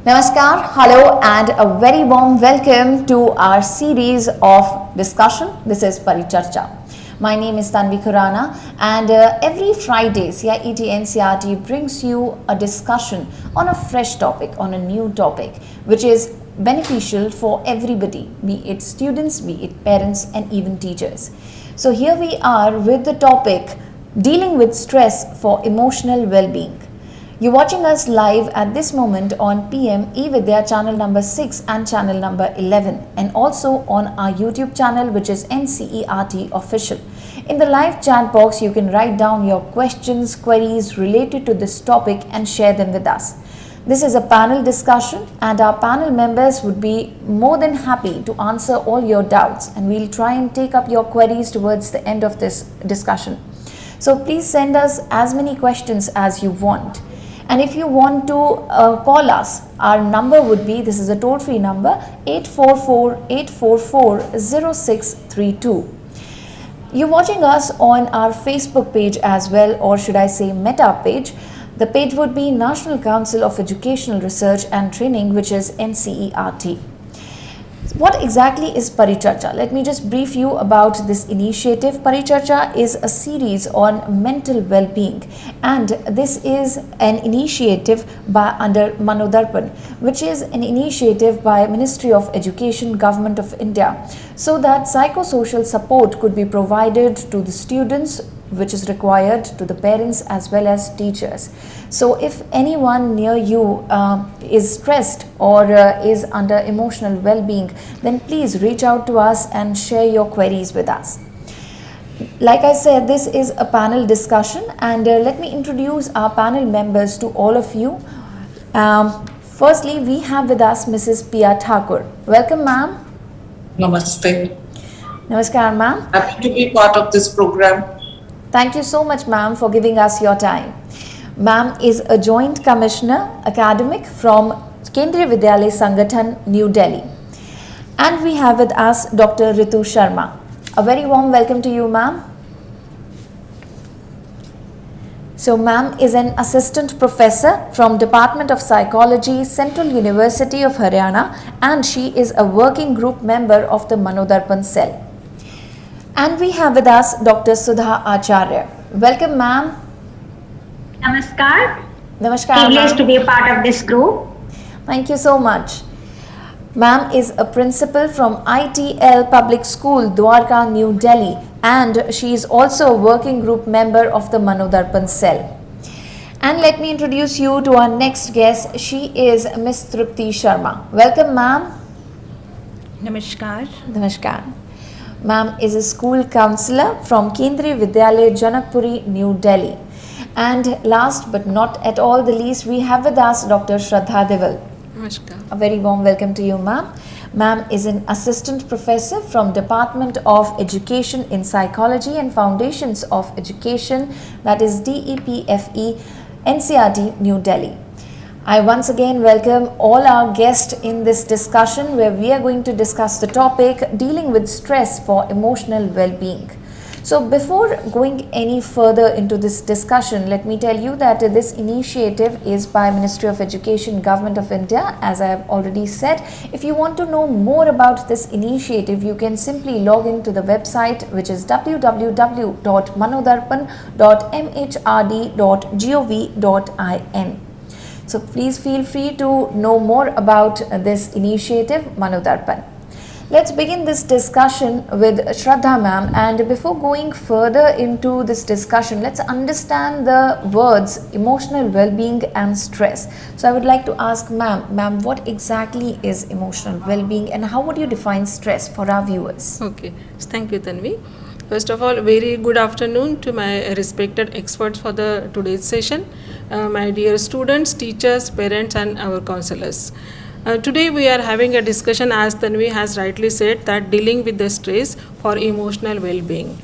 Namaskar, hello and a very warm welcome to our series of discussion. This is Paricharcha. My name is Tanvi Khurana and every Friday CIET NCERT brings you a discussion on a fresh topic, on a new topic which is beneficial for everybody, be it students, be it parents and even teachers. So here we are with the topic dealing with stress for emotional well-being. You're watching us live at this moment on PM eVidya channel number 6 and channel number 11 and also on our YouTube channel which is NCERT Official. In the live chat box, you can write down your questions, queries related to this topic and share them with us. This is a panel discussion and our panel members would be more than happy to answer all your doubts, and we'll try and take up your queries towards the end of this discussion. So please send us as many questions as you want. And if you want to call us, our number would be, this is a toll-free number, 844-844-0632. You're watching us on our Facebook page as well, or should I say Meta page. The page would be National Council of Educational Research and Training, which is NCERT. What exactly is Paricharcha? Let me just brief you about this initiative. Paricharcha is a series on mental well-being, and this is an initiative under MANODARPAN, which is an initiative by Ministry of Education, Government of India, so that psychosocial support could be provided to the students, which is required to the parents as well as teachers. So if anyone near you is stressed or is under emotional well-being, then please reach out to us and share your queries with us. Like I said, this is a panel discussion, and let me introduce our panel members to all of you. Firstly, we have with us Mrs. Pia Thakur. Welcome, ma'am. Namaste. Namaskar, ma'am. Happy to be part of this program. Thank you so much, ma'am, for giving us your time. Ma'am is a Joint Commissioner Academic from Kendriya Vidyalaya Sangathan, New Delhi. And we have with us Dr. Ritu Sharma. A very warm welcome to you, ma'am. So, ma'am is an Assistant Professor from Department of Psychology, Central University of Haryana, and she is a working group member of the MANODARPAN cell. And we have with us Dr. Sudha Acharya. Welcome, ma'am. Namaskar. Namaskar, Privileged to be a part of this group. Thank you so much. Ma'am is a principal from ITL Public School, Dwarka, New Delhi, and she is also a working group member of the MANODARPAN cell. And let me introduce you to our next guest. She is Miss Trupti Sharma. Welcome, ma'am. Namaskar. Namaskar. Ma'am is a school counsellor from Kendriya Vidyalaya Janakpuri, New Delhi. And last but not at all the least, we have with us Dr. Shraddha Deval. Namaskar. A very warm welcome to you, ma'am. Ma'am is an assistant professor from Department of Education in Psychology and Foundations of Education, that is DEPFE, NCERT, New Delhi. I once again welcome all our guests in this discussion where we are going to discuss the topic dealing with stress for emotional well-being. So before going any further into this discussion, let me tell you that this initiative is by Ministry of Education, Government of India, as I have already said. If you want to know more about this initiative, you can simply log into the website, which is www.manodarpan.mhrd.gov.in. So please feel free to know more about this initiative, MANODARPAN. Let's begin this discussion with Shraddha ma'am, and before going further into this discussion, let's understand the words emotional well-being and stress. So I would like to ask ma'am, what exactly is emotional well-being and how would you define stress for our viewers? Okay, thank you, Tanvi. First of all, very good afternoon to my respected experts for the today's session, my dear students, teachers, parents and our counselors. Today we are having a discussion, as Tanvi has rightly said, that dealing with the stress for emotional well-being.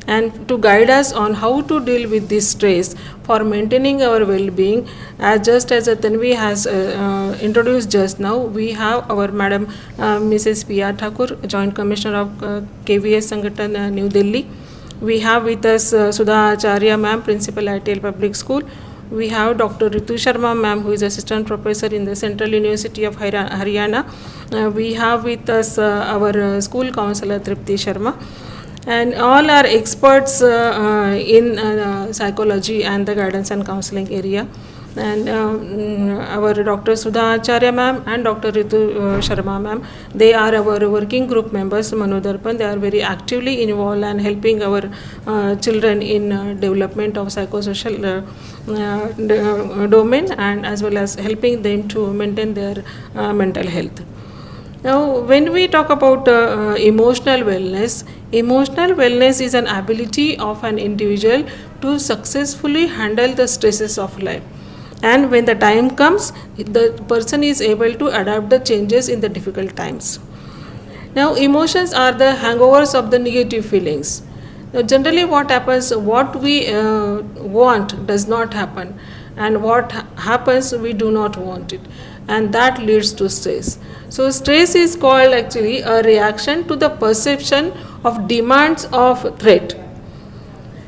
And to guide us on how to deal with this stress for maintaining our well-being, just as Tanvi has introduced just now, we have our Madam Mrs. Pia Thakur, Joint Commissioner of KVS Sangathan, New Delhi. We have with us Sudha Acharya ma'am, Principal ITL Public School. We have Dr. Ritu Sharma ma'am, who is assistant professor in the Central University of Haryana. We have with us our school counselor Tripti Sharma, and all are experts in psychology and the guidance and counseling area. And our Dr. Sudha Acharya ma'am and Dr. Ritu Sharma ma'am, they are our working group members, MANODARPAN. They are very actively involved and helping our children in development of psychosocial domain, and as well as helping them to maintain their mental health. Now, when we talk about emotional wellness is an ability of an individual to successfully handle the stresses of life. And when the time comes, the person is able to adapt the changes in the difficult times. Now, emotions are the hangovers of the negative feelings. Now, generally what happens, what we want does not happen, and what happens, we do not want it, and that leads to stress. So stress is called actually a reaction to the perception of demands of threat.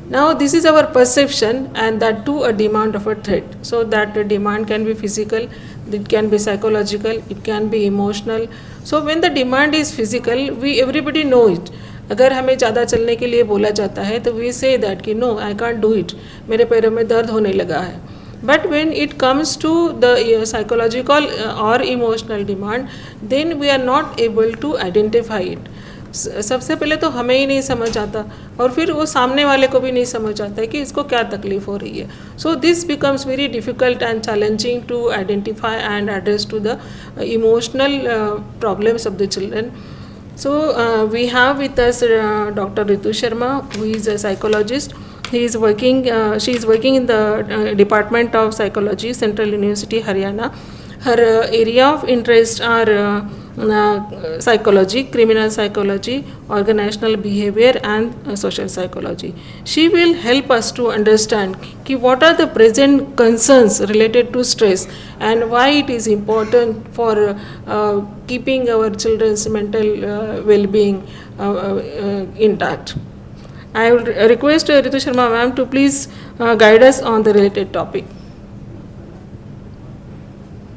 Now this is our perception, and that too a demand of a threat. So that demand can be physical, it can be psychological, it can be emotional. So when the demand is physical, everybody know it. अगर हमें ज़्यादा चलने के लिए बोला जाता है तो we say that कि no, I can't do it, मेरे पैरों में दर्द होने लगा है. But when it comes to the psychological or emotional demand, then we are not able to identify it. सबसे पहले तो हमें ही नहीं समझ आता, और फिर वो सामने वाले को भी नहीं समझ आता है कि इसको क्या तकलीफ हो रही है. So this becomes very difficult and challenging to identify and address to the emotional problems of the children. So we have with us Dr. Ritu Sharma, who is a psychologist. She is working in the Department of Psychology, Central University, Haryana. Her area of interest are psychology, criminal psychology, organizational behavior, and social psychology. She will help us to understand what are the present concerns related to stress and why it is important for keeping our children's mental well-being intact. I will request Ritu Sharma ma'am to please guide us on the related topic.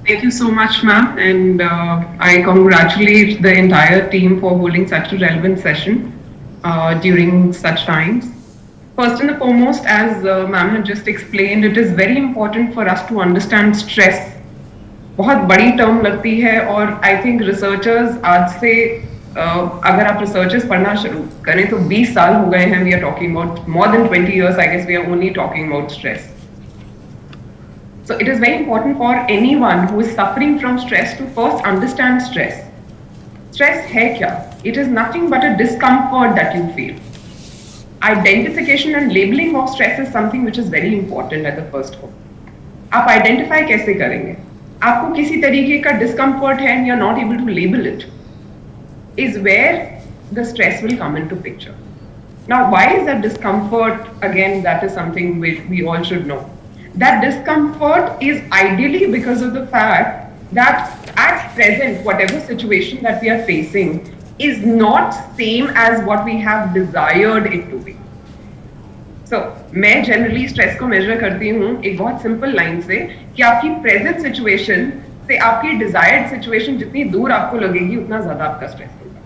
Thank you so much, ma'am, and I congratulate the entire team for holding such a relevant session during such times. First and foremost, as ma'am had just explained, it is very important for us to understand stress. बहुत बड़ी term लगती है, और I think researchers आज से अगर आप researchers पढ़ना शुरू करें तो 20 साल हो गए हैं. We are talking about more than 20 years. I guess we are only talking about stress. So it is very important for anyone who is suffering from stress to first understand stress. Stress है क्या? It is nothing but a discomfort that you feel. Identification and labeling of stress is something which is very important at the first go. आप identify कैसे करेंगे? आपको किसी तरीके का discomfort है and you are not able to label it, is where the stress will come into picture. Now, why is that discomfort? Again, that is something which we all should know. That discomfort is ideally because of the fact that at present, whatever situation that we are facing is not same as what we have desired it to be. So, मैं generally stress को measure करती हूँ एक बहुत simple line से कि आपकी present situation से आपकी desired situation जितनी दूर आपको लगेगी उतना ज़्यादा आपका stress होगा.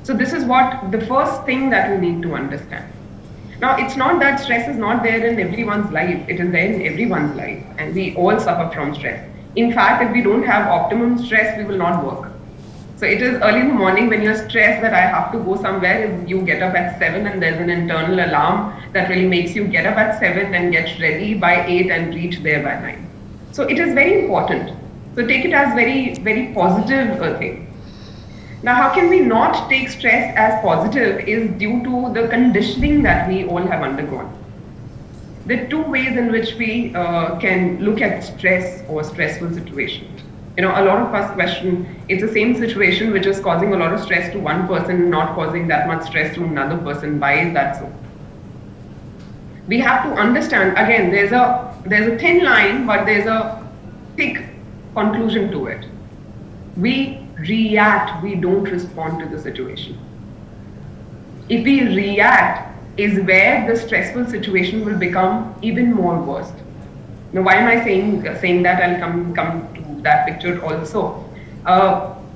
So this is what the first thing that we need to understand. Now, it's not that stress is not there in everyone's life. It is there in everyone's life, and we all suffer from stress. In fact, if we don't have optimum stress, we will not work. So it is early in the morning when you're stressed that I have to go somewhere. You get up at 7 and there's an internal alarm that really makes you get up at 7 and get ready by 8 and reach there by 9. So it is very important. So take it as very, very positive thing. Now, how can we not take stress as positive is due to the conditioning that we all have undergone. There are two ways in which we can look at stress or stressful situation. You know, a lot of us question, it's the same situation which is causing a lot of stress to one person, not causing that much stress to another person. Why is that so? We have to understand, again, there's a thin line, but there's a thick conclusion to it. We react, we don't respond to the situation. If we react, is where the stressful situation will become even more worse. Now, why am I saying that? I'll come to that picture also.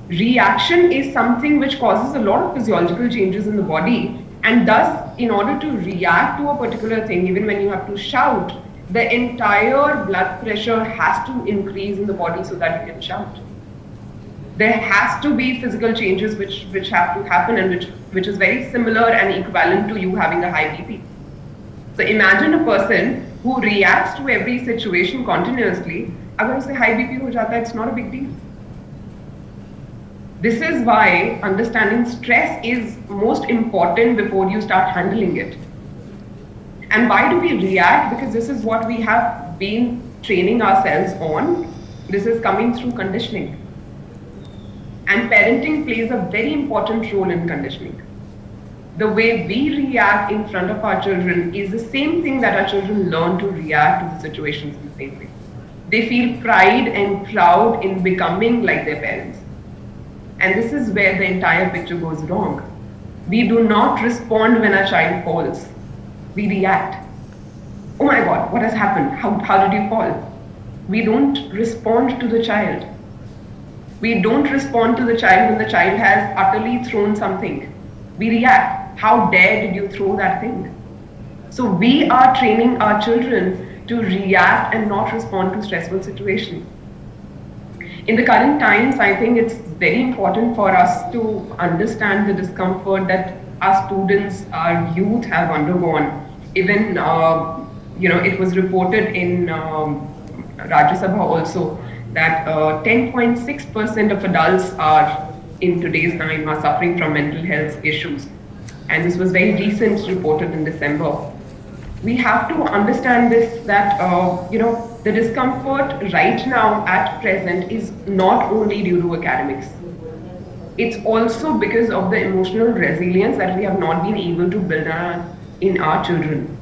Reaction is something which causes a lot of physiological changes in the body, and thus, in order to react to a particular thing, even when you have to shout, the entire blood pressure has to increase in the body so that you can shout. There has to be physical changes which have to happen, and which is very similar and equivalent to you having a high BP. So imagine a person who reacts to every situation continuously. Agar usse high BP ho jata, it's not a big deal. This is why understanding stress is most important before you start handling it. And why do we react? Because this is what we have been training ourselves on. This is coming through conditioning. And parenting plays a very important role in conditioning. The way we react in front of our children is the same thing that our children learn to react to the situations in the same way. They feel pride and proud in becoming like their parents. And this is where the entire picture goes wrong. We do not respond when our child falls. We react. Oh my God, what has happened? How did you fall? We don't respond to the child. We don't respond to the child when the child has utterly thrown something. We react. How dare did you throw that thing? So we are training our children to react and not respond to stressful situations. In the current times, I think it's very important for us to understand the discomfort that our students, our youth have undergone. Even, it was reported in Rajya Sabha also that 10.6% of adults are in today's time are suffering from mental health issues. And this was very recent, reported in December. We have to understand this, that, the discomfort right now at present is not only due to academics. It's also because of the emotional resilience that we have not been able to build in our children.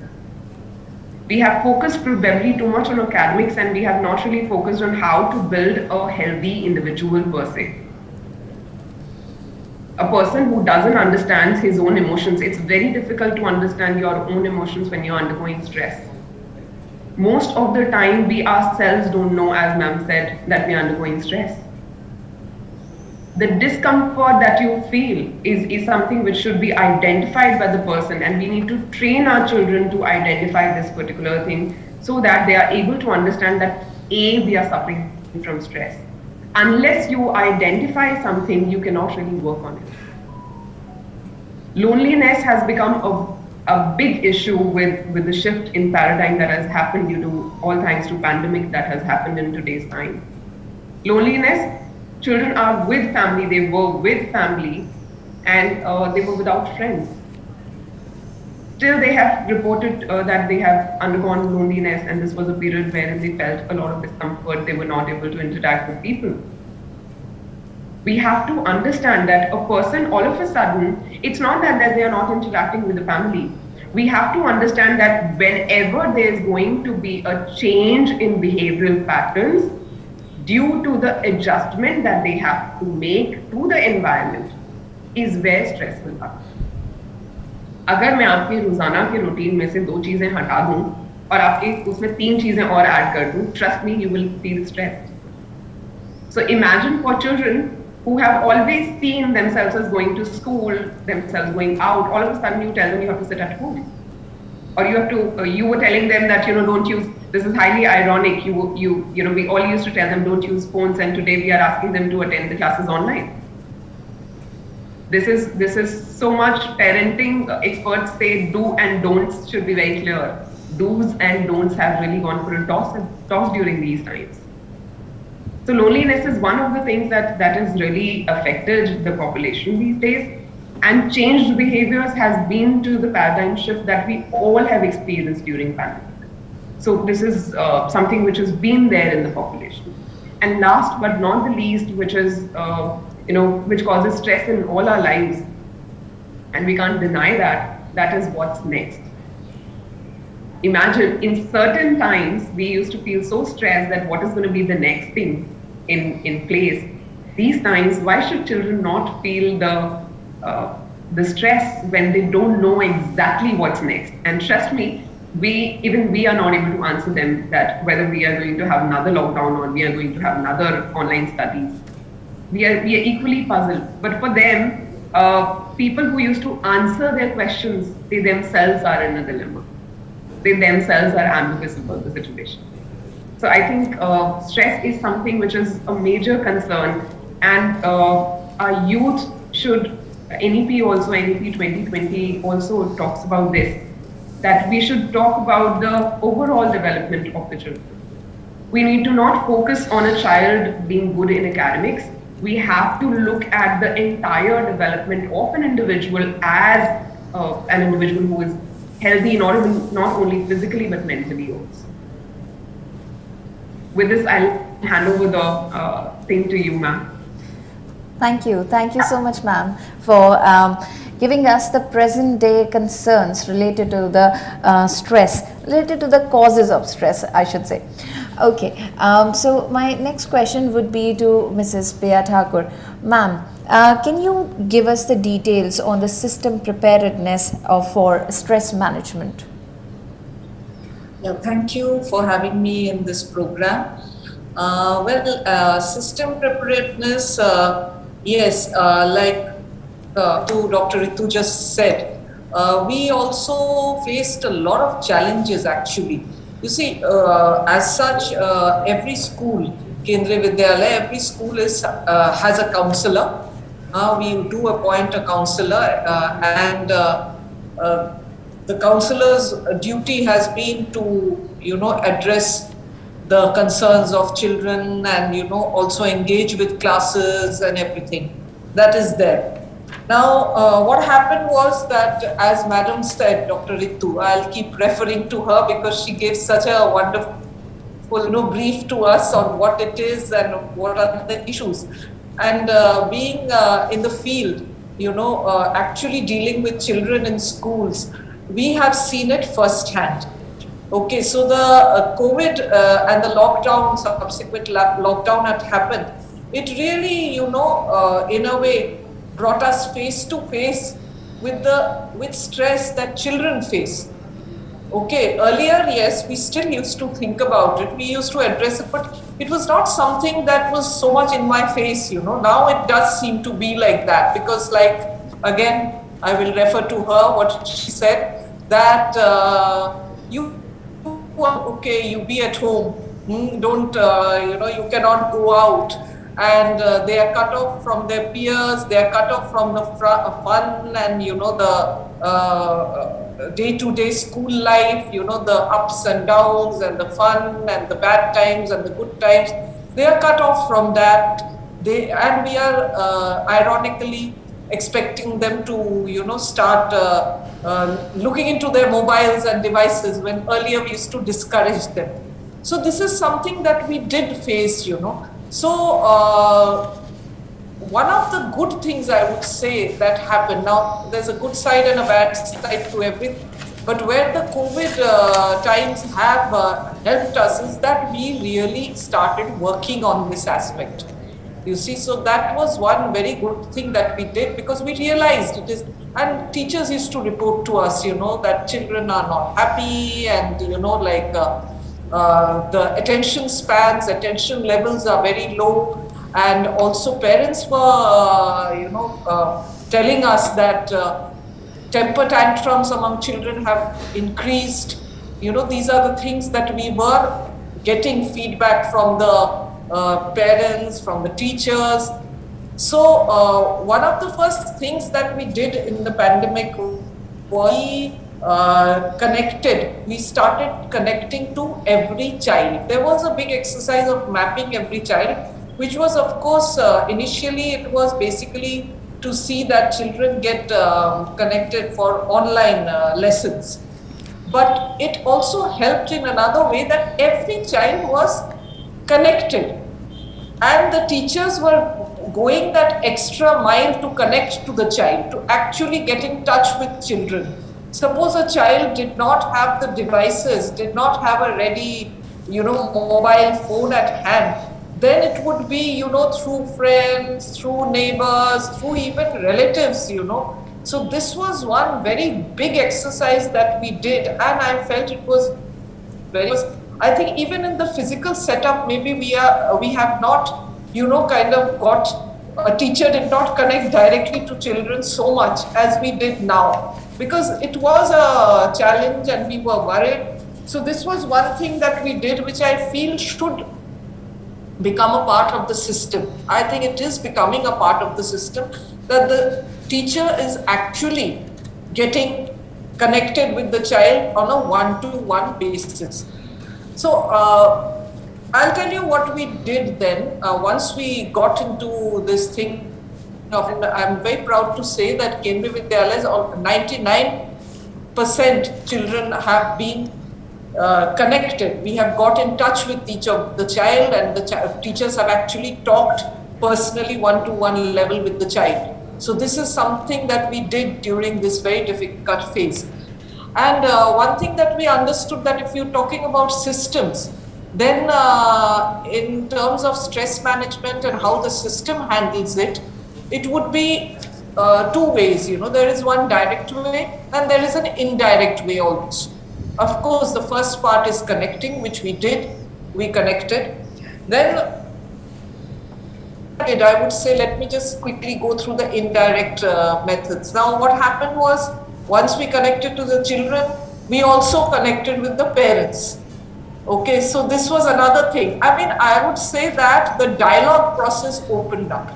We have focused probably too much on academics, and we have not really focused on how to build a healthy individual per se. A person who doesn't understand his own emotions, it's very difficult to understand your own emotions when you're undergoing stress. Most of the time, we ourselves don't know, as ma'am said, that we're undergoing stress. The discomfort that you feel is something which should be identified by the person, and we need to train our children to identify this particular thing so that they are able to understand that we are suffering from stress. Unless you identify something, you cannot really work on it. Loneliness has become a big issue with the shift in paradigm that has happened due to all thanks to pandemic that has happened in today's time. Loneliness. Children are with family, they were with family, and they were without friends. Still, they have reported that they have undergone loneliness, and this was a period wherein they felt a lot of discomfort. They were not able to interact with people. We have to understand that a person, all of a sudden, it's not that they are not interacting with the family. We have to understand that whenever there is going to be a change in behavioral patterns, due to the adjustment that they have to make to the environment, is where stress will come. अगर मैं आपके रोजाना के routine में से 2 चीजें हटा दूं और आपके उसमें 3 चीजें और ऐड कर दूं, trust me, you will feel stressed. So imagine for children who have always seen themselves as going to school, themselves going out, all of a sudden you tell them you have to sit at home. Or you have to, you were telling them that, don't use, this is highly ironic, we all used to tell them don't use phones, and today we are asking them to attend the classes online. This is so much parenting. Experts say do and don'ts should be very clear. Do's and don'ts have really gone for a toss during these times. So loneliness is one of the things that has really affected the population these days. And changed behaviors has been to the paradigm shift that we all have experienced during pandemic. So this is something which has been there in the population. And last but not the least, which is, which causes stress in all our lives, and we can't deny that is what's next. Imagine in certain times, we used to feel so stressed that what is going to be the next thing in place. These times, why should children not feel the the stress when they don't know exactly what's next. And trust me, we are not able to answer them that whether we are going to have another lockdown or we are going to have another online studies. We are equally puzzled. But for them, people who used to answer their questions, they themselves are in a dilemma. They themselves are ambiguous about the situation. So I think stress is something which is a major concern, and our youth should, NEP 2020 also talks about this, that we should talk about the overall development of the children. We need to not focus on a child being good in academics. We have to look at the entire development of an individual as an individual who is healthy, not only physically but mentally also. With this, I'll hand over the thing to you, ma'am. Thank you. Thank you so much, ma'am, for giving us the present day concerns related to the stress, related to the causes of stress, I should say. Okay, so my next question would be to Mrs. Priya Thakur. Ma'am, can you give us the details on the system preparedness for stress management? Yeah, thank you for having me in this program. System preparedness, yes, like to Dr. Ritu just said, we also faced a lot of challenges actually. You see, as such, every school, Kendriya Vidyalaya, every school has a counsellor. We do appoint a counsellor, and the counsellor's duty has been to, address the concerns of children and, also engage with classes and everything. That is there. Now, what happened was that, as Madam said, Dr. Ritu, I'll keep referring to her because she gave such a wonderful, brief to us on what it is and what are the issues. And being in the field, actually dealing with children in schools, we have seen it firsthand. Okay, so the COVID and the lockdown, subsequent lockdown had happened. It really, in a way, brought us face to face with stress that children face. Okay, earlier, yes, we still used to think about it. We used to address it, but it was not something that was so much in my face, Now it does seem to be like that because, like, again, I will refer to her, what she said, that you be at home, don't, you cannot go out. And they are cut off from their peers, they are cut off from the fun and, the day-to-day school life, the ups and downs and the fun and the bad times and the good times. They are cut off from that. And we are ironically expecting them to, start looking into their mobiles and devices when earlier we used to discourage them. So this is something that we did face, So one of the good things I would say that happened, now there's a good side and a bad side to everything, but where the COVID times have helped us is that we really started working on this aspect. You see, so that was one very good thing that we did because we realized it is, and teachers used to report to us, that children are not happy and, the attention spans, attention levels are very low. And also parents were, telling us that temper tantrums among children have increased. These are the things that we were getting feedback from the parents, from the teachers. So one of the first things that we did in the pandemic was we started connecting to every child. There was a big exercise of mapping every child, which was, of course, initially it was basically to see that children get connected for online lessons. But it also helped in another way that every child was connected. And the teachers were going that extra mile to connect to the child, to actually get in touch with children. Suppose a child did not have the devices, did not have a ready, mobile phone at hand, then it would be, through friends, through neighbors, through even relatives, So this was one very big exercise that we did, and I felt it was very, I think even in the physical setup, maybe we have not, kind of got, a teacher did not connect directly to children so much as we did now, because it was a challenge and we were worried. So this was one thing that we did, which I feel should become a part of the system. I think it is becoming a part of the system, that the teacher is actually getting connected with the child on a one-to-one basis. So I'll tell you what we did then. Once we got into this thing, I'm very proud to say that Kendriya Vidyalayas, 99% children have been connected. We have got in touch with the child, and the teachers have actually talked personally one-to-one level with the child. So this is something that we did during this very difficult phase. And one thing that we understood, that if you're talking about systems, then in terms of stress management and how the system handles it, it would be two ways. There is one direct way and there is an indirect way also. Of course, the first part is connecting, which we did. We connected. Then I would say, let me just quickly go through the indirect methods. Now, what happened was, once we connected to the children, we also connected with the parents. Okay, so this was another thing. I mean, I would say that the dialogue process opened up.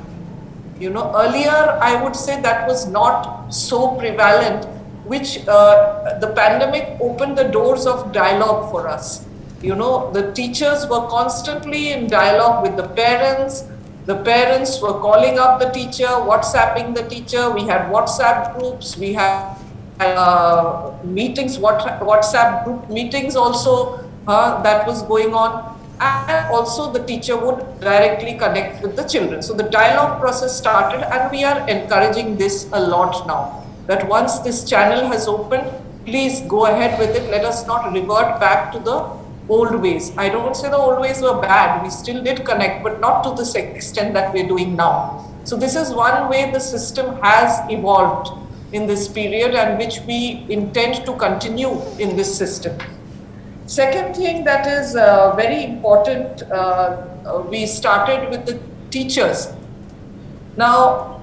Earlier, I would say that was not so prevalent, which the pandemic opened the doors of dialogue for us. The teachers were constantly in dialogue with the parents. The parents were calling up the teacher, WhatsApping the teacher. We had WhatsApp groups. We had meetings, WhatsApp group meetings also that was going on. And also the teacher would directly connect with the children. So the dialogue process started, and we are encouraging this a lot now. That once this channel has opened, please go ahead with it. Let us not revert back to the old ways. I don't say the old ways were bad. We still did connect, but not to the extent that we're doing now. So this is one way the system has evolved in this period, and which we intend to continue in this system. Second thing that is very important, we started with the teachers. Now,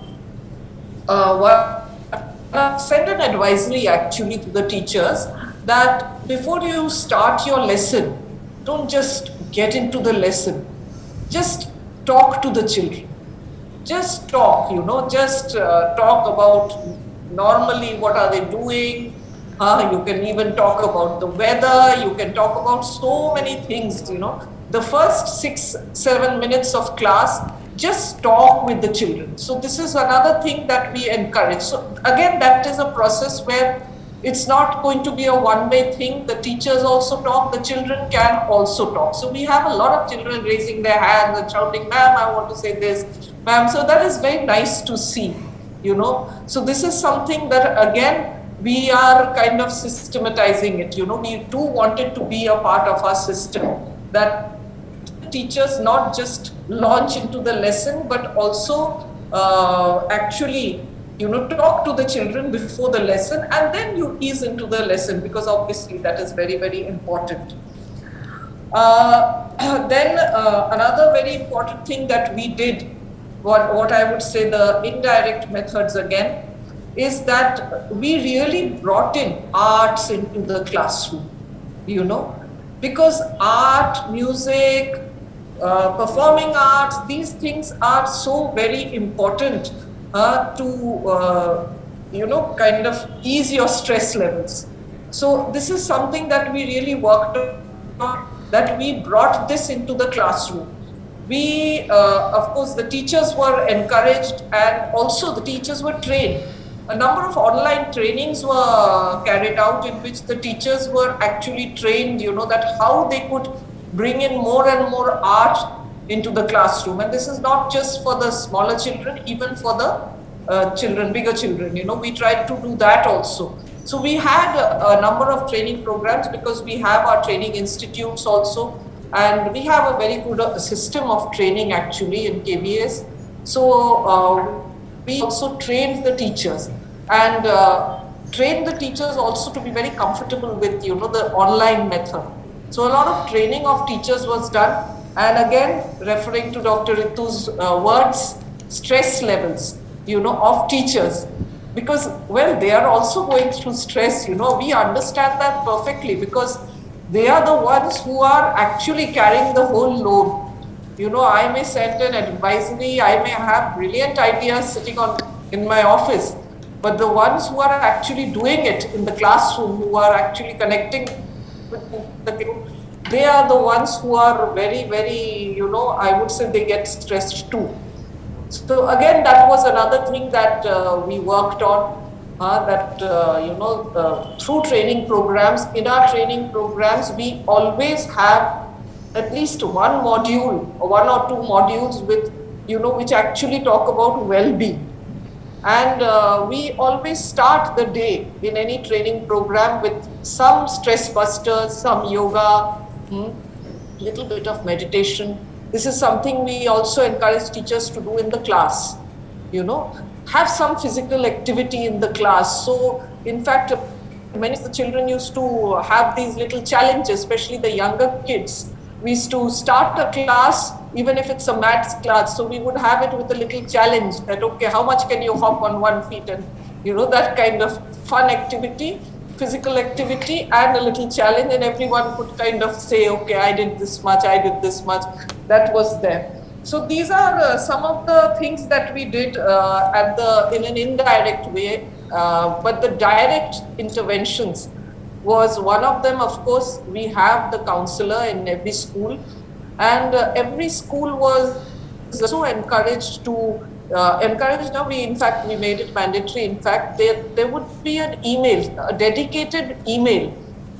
send an advisory actually to the teachers, that before you start your lesson, don't just get into the lesson. Just talk to the children. Just talk, just talk about normally what are they doing. You can even talk about the weather. You can talk about so many things, The first 6-7 minutes of class, just talk with the children. So this is another thing that we encourage. So again, that is a process where it's not going to be a one-way thing. The teachers also talk, the children can also talk. So we have a lot of children raising their hands and shouting, "Ma'am, I want to say this, ma'am." So that is very nice to see, So this is something that, again, we are kind of systematizing it. We do want it to be a part of our system, that teachers not just launch into the lesson, but also actually, talk to the children before the lesson, and then you ease into the lesson, because obviously that is very, very important. Then another very important thing that we did, what I would say the indirect methods again, is that we really brought in arts into the classroom, because art, music, performing arts, these things are so very important to, kind of ease your stress levels. So this is something that we really worked on, that we brought this into the classroom. We, of course, the teachers were encouraged, and also the teachers were trained. A number of online trainings were carried out, in which the teachers were actually trained, that how they could bring in more and more art into the classroom. And this is not just for the smaller children, even for the children, bigger children, we tried to do that also. So we had a number of training programs, because we have our training institutes also, and we have a very good system of training actually in KBS. So we also trained the teachers, and train the teachers also to be very comfortable with, you know, the online method. So a lot of training of teachers was done. And again, referring to Dr. Ritu's words, stress levels, you know, of teachers. Because, well, they are also going through stress, you know, we understand that perfectly, because they are the ones who are actually carrying the whole load. You know, I may send an advisory, I may have brilliant ideas sitting in my office, but the ones who are actually doing it in the classroom, who are actually connecting with the people, they are the ones who are very, very, you know, I would say they get stressed too. So again, that was another thing that we worked on, you know, through training programs. In our training programs, we always have at least one module or one or two modules with, you know, which actually talk about well-being. And we always start the day in any training program with some stress busters, some yoga, little bit of meditation. This is something we also encourage teachers to do in the class, you know, have some physical activity in the class. So in fact, many of the children used to have these little challenges, especially the younger kids. We used to start a class, even if it's a maths class, so we would have it with a little challenge that, okay, how much can you hop on 1 foot, and, you know, that kind of fun activity, physical activity, and a little challenge, and everyone could kind of say, okay, I did this much, I did this much. That was there. So these are some of the things that we did in an indirect way, but the direct interventions was one of them. Of course, we have the counselor in every school, and every school was also encouraged to now we made it mandatory. In fact, there would be an email, a dedicated email,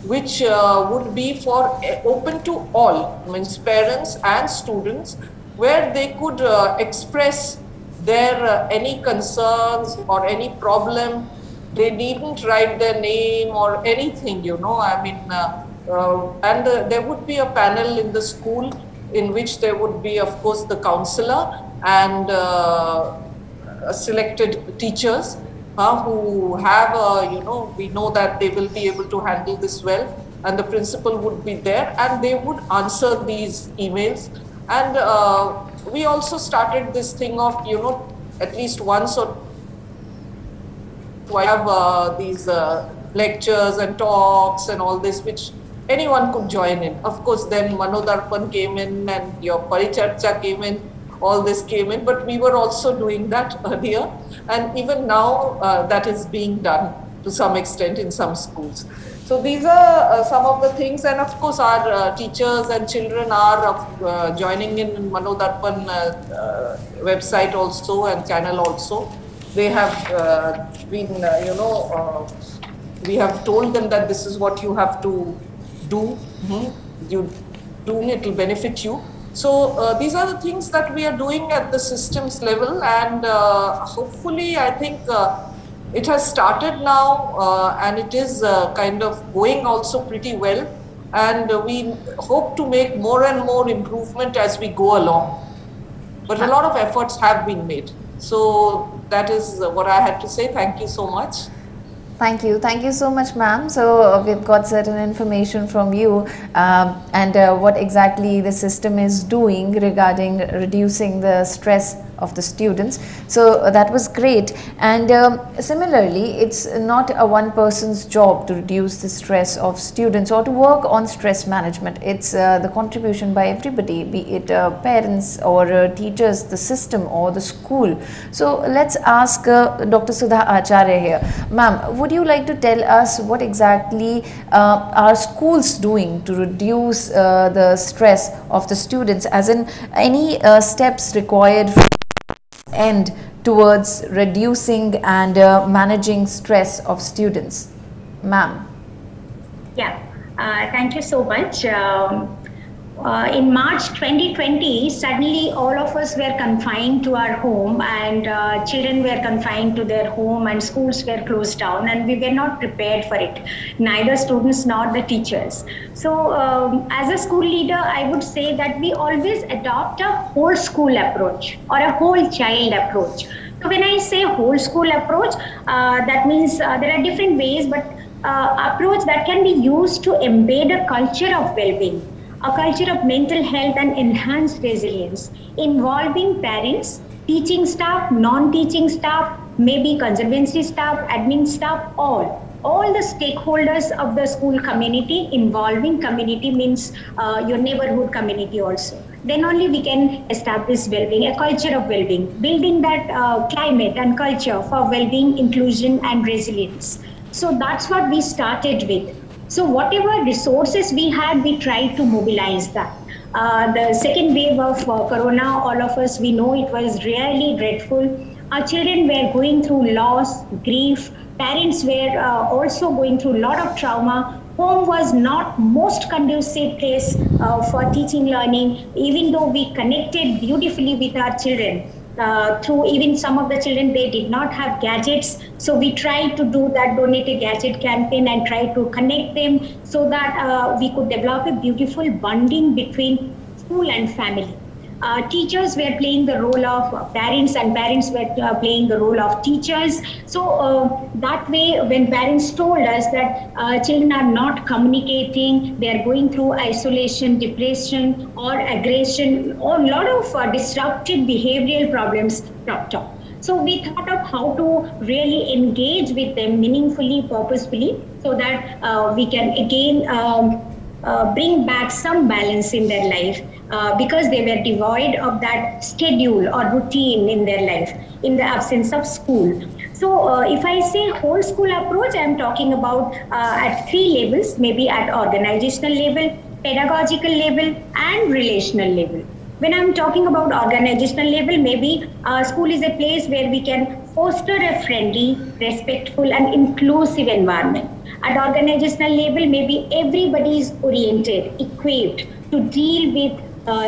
which would be for open to all, means parents and students, where they could express their any concerns or any problem. They needn't write their name or anything, you know, I mean, there would be a panel in the school in which there would be, of course, the counselor and selected teachers who have, you know, we know that they will be able to handle this well, and the principal would be there and they would answer these emails. And we also started this thing of, you know, at least once or twice have these lectures and talks and all this, which anyone could join in. Of course, then MANODARPAN came in and your Paricharcha came in, all this came in, but we were also doing that earlier. And even now that is being done to some extent in some schools. So these are some of the things, and of course our teachers and children are joining in MANODARPAN website also and channel also. They have been, you know, we have told them that this is what you have to do. You do it will benefit you. So these are the things that we are doing at the systems level, and hopefully I think it has started now and it is kind of going also pretty well, and we hope to make more and more improvement as we go along. But a lot of efforts have been made. So that is what I had to say. Thank you so much. Thank you so much, ma'am. So we've got certain information from you and what exactly the system is doing regarding reducing the stress of the students. So that was great. And similarly, it's not a one person's job to reduce the stress of students or to work on stress management. It's the contribution by everybody, be it parents or teachers, the system or the school. So let's ask Dr. Sudha Acharya here. Ma'am, would you like to tell us what exactly are schools doing to reduce the stress of the students, as in any steps required for end towards reducing and managing stress of students? Ma'am. Yeah, thank you so much. In March 2020, suddenly all of us were confined to our home, and children were confined to their home, and schools were closed down, and we were not prepared for it, neither students nor the teachers. So as a school leader, I would say that we always adopt a whole school approach or a whole child approach, So when I say whole school approach, that means there are different ways, but approach that can be used to embed a culture of well-being, a culture of mental health and enhanced resilience, involving parents, teaching staff, non-teaching staff, maybe conservancy staff, admin staff, all the stakeholders of the school community. Involving community means your neighborhood community also. Then only we can establish well-being, a culture of well-being, building that climate and culture for well-being, inclusion and resilience. So that's what we started with. So whatever resources we had, we tried to mobilize that. The second wave of corona, all of us, we know it was really dreadful. Our children were going through loss, grief. Parents were also going through a lot of trauma. Home was not most conducive place for teaching, learning, even though we connected beautifully with our children. Through even some of the children, they did not have gadgets. So we tried to do that donate a gadget campaign and try to connect them so that we could develop a beautiful bonding between school and family. Teachers were playing the role of parents and parents were playing the role of teachers. So that way, when parents told us that children are not communicating, they are going through isolation, depression or aggression or a lot of disruptive behavioral problems cropped up. So we thought of how to really engage with them meaningfully, purposefully, so that we can again bring back some balance in their life. Because they were devoid of that schedule or routine in their life in the absence of school. So if I say whole school approach, I'm talking about at three levels, maybe at organizational level, pedagogical level and relational level. When I'm talking about organizational level, maybe school is a place where we can foster a friendly, respectful and inclusive environment. At organizational level, maybe everybody is oriented, equipped to deal with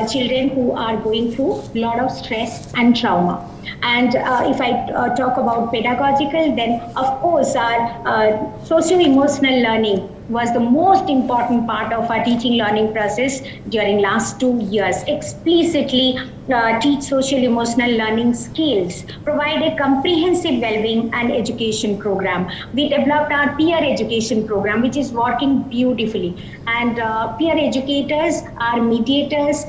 children who are going through a lot of stress and trauma. And if I talk about pedagogical, then of course our socio-emotional learning was the most important part of our teaching learning process during last 2 years. Explicitly teach social emotional learning skills, provide a comprehensive well-being and education program. We developed our peer education program, which is working beautifully. And peer educators are mediators.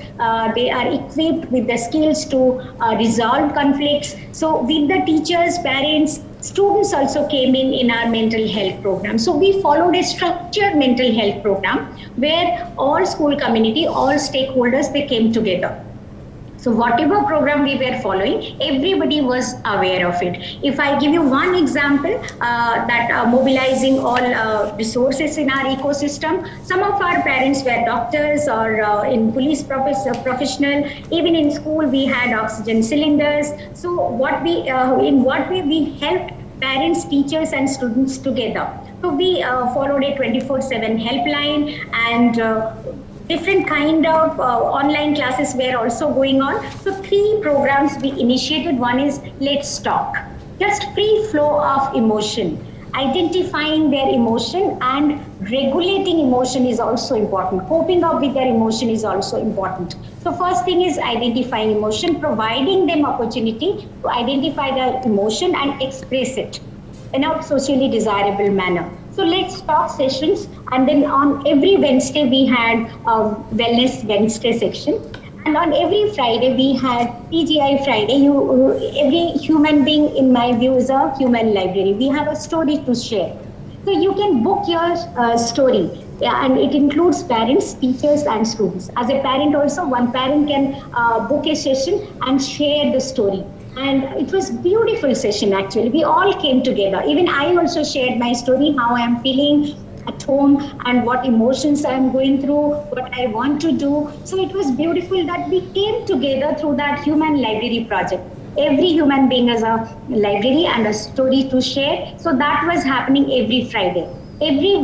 They are equipped with the skills to resolve conflicts. So with the teachers, parents, students also came in our mental health program. So we followed a structured mental health program where all school community, all stakeholders, they came together. So whatever program we were following, everybody was aware of it. If I give you one example, that mobilizing all resources in our ecosystem, some of our parents were doctors or in police professional, even in school we had oxygen cylinders. So what we, in what way we helped parents, teachers and students together. So we followed a 24/7 helpline and different kind of online classes were also going on. So 3 programs we initiated. One is Let's Talk, just free flow of emotion, identifying their emotion and regulating emotion is also important. Coping up with their emotion is also important. So first thing is identifying emotion, providing them opportunity to identify their emotion and express it in a socially desirable manner. So Let's Talk sessions, and then on every Wednesday we had a Wellness Wednesday section, and on every Friday we had PGI Friday. Every human being, in my view, is a human library. We have a story to share. So you can book your story, and it includes parents, teachers and students. As a parent also, one parent can book a session and share the story. And it was beautiful session actually. We all came together. Even I also shared my story, how I am feeling at home and what emotions I am going through, what I want to do. So it was beautiful that we came together through that human library project. Every human being has a library and a story to share. So that was happening every Friday. Every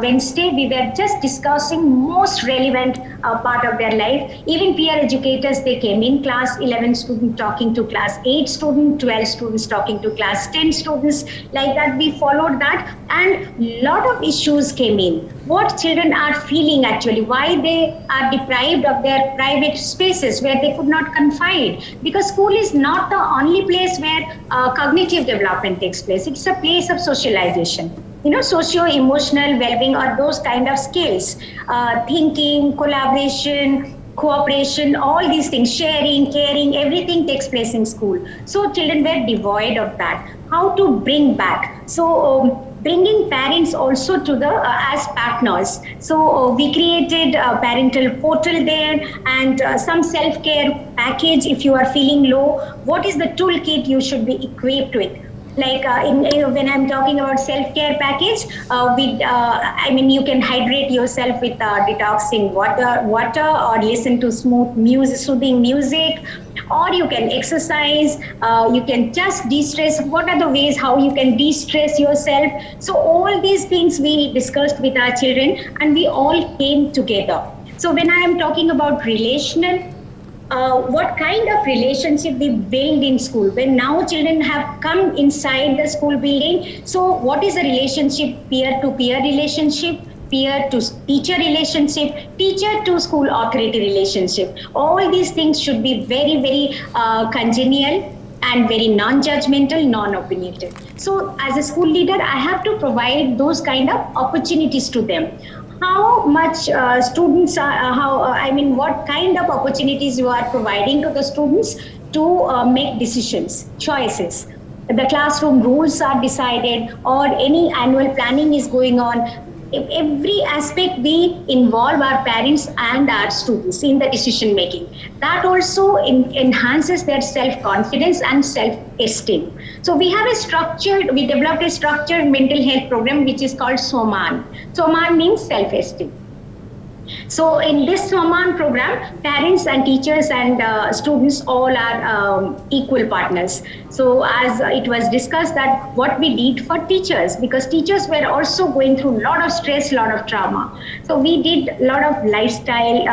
Wednesday, we were just discussing most relevant part of their life. Even peer educators, they came in, class 11 student talking to class 8 student, 12 students talking to class 10 students, like that. We followed that, and lot of issues came in. What children are feeling actually, why they are deprived of their private spaces where they could not confide, because school is not the only place where cognitive development takes place. It's a place of socialization. Socio-emotional well-being, or those kind of skills, thinking, collaboration, cooperation, all these things, sharing, caring, everything takes place in school. So children were devoid of that. How to bring back? So bringing parents also to the as partners. So we created a parental portal there, and some self-care package. If you are feeling low, what is the toolkit you should be equipped with? Like when I'm talking about self-care package, you can hydrate yourself with detoxing water, or listen to smooth music, soothing music, or you can exercise. You can just de-stress. What are the ways how you can de-stress yourself? So all these things we discussed with our children, and we all came together. So when I am talking about relational, what kind of relationship we build in school, when now children have come inside the school building. So what is the relationship? Peer-to-peer relationship, peer-to-teacher relationship, teacher-to-school authority relationship. All these things should be very, very congenial and very non-judgmental, non-opinionated. So as a school leader, I have to provide those kind of opportunities to them. How much students are, what kind of opportunities you are providing to the students to make decisions, choices. The classroom rules are decided, or any annual planning is going on. Every aspect we involve our parents and our students in the decision making. That also enhances their self-confidence and self-esteem. So we developed a structured mental health program which is called SOMAN. SOMAN means self-esteem. So in this SOMAN program, parents and teachers and students all are equal partners. So as it was discussed that what we did for teachers, because teachers were also going through a lot of stress, a lot of trauma. So we did a lot of lifestyle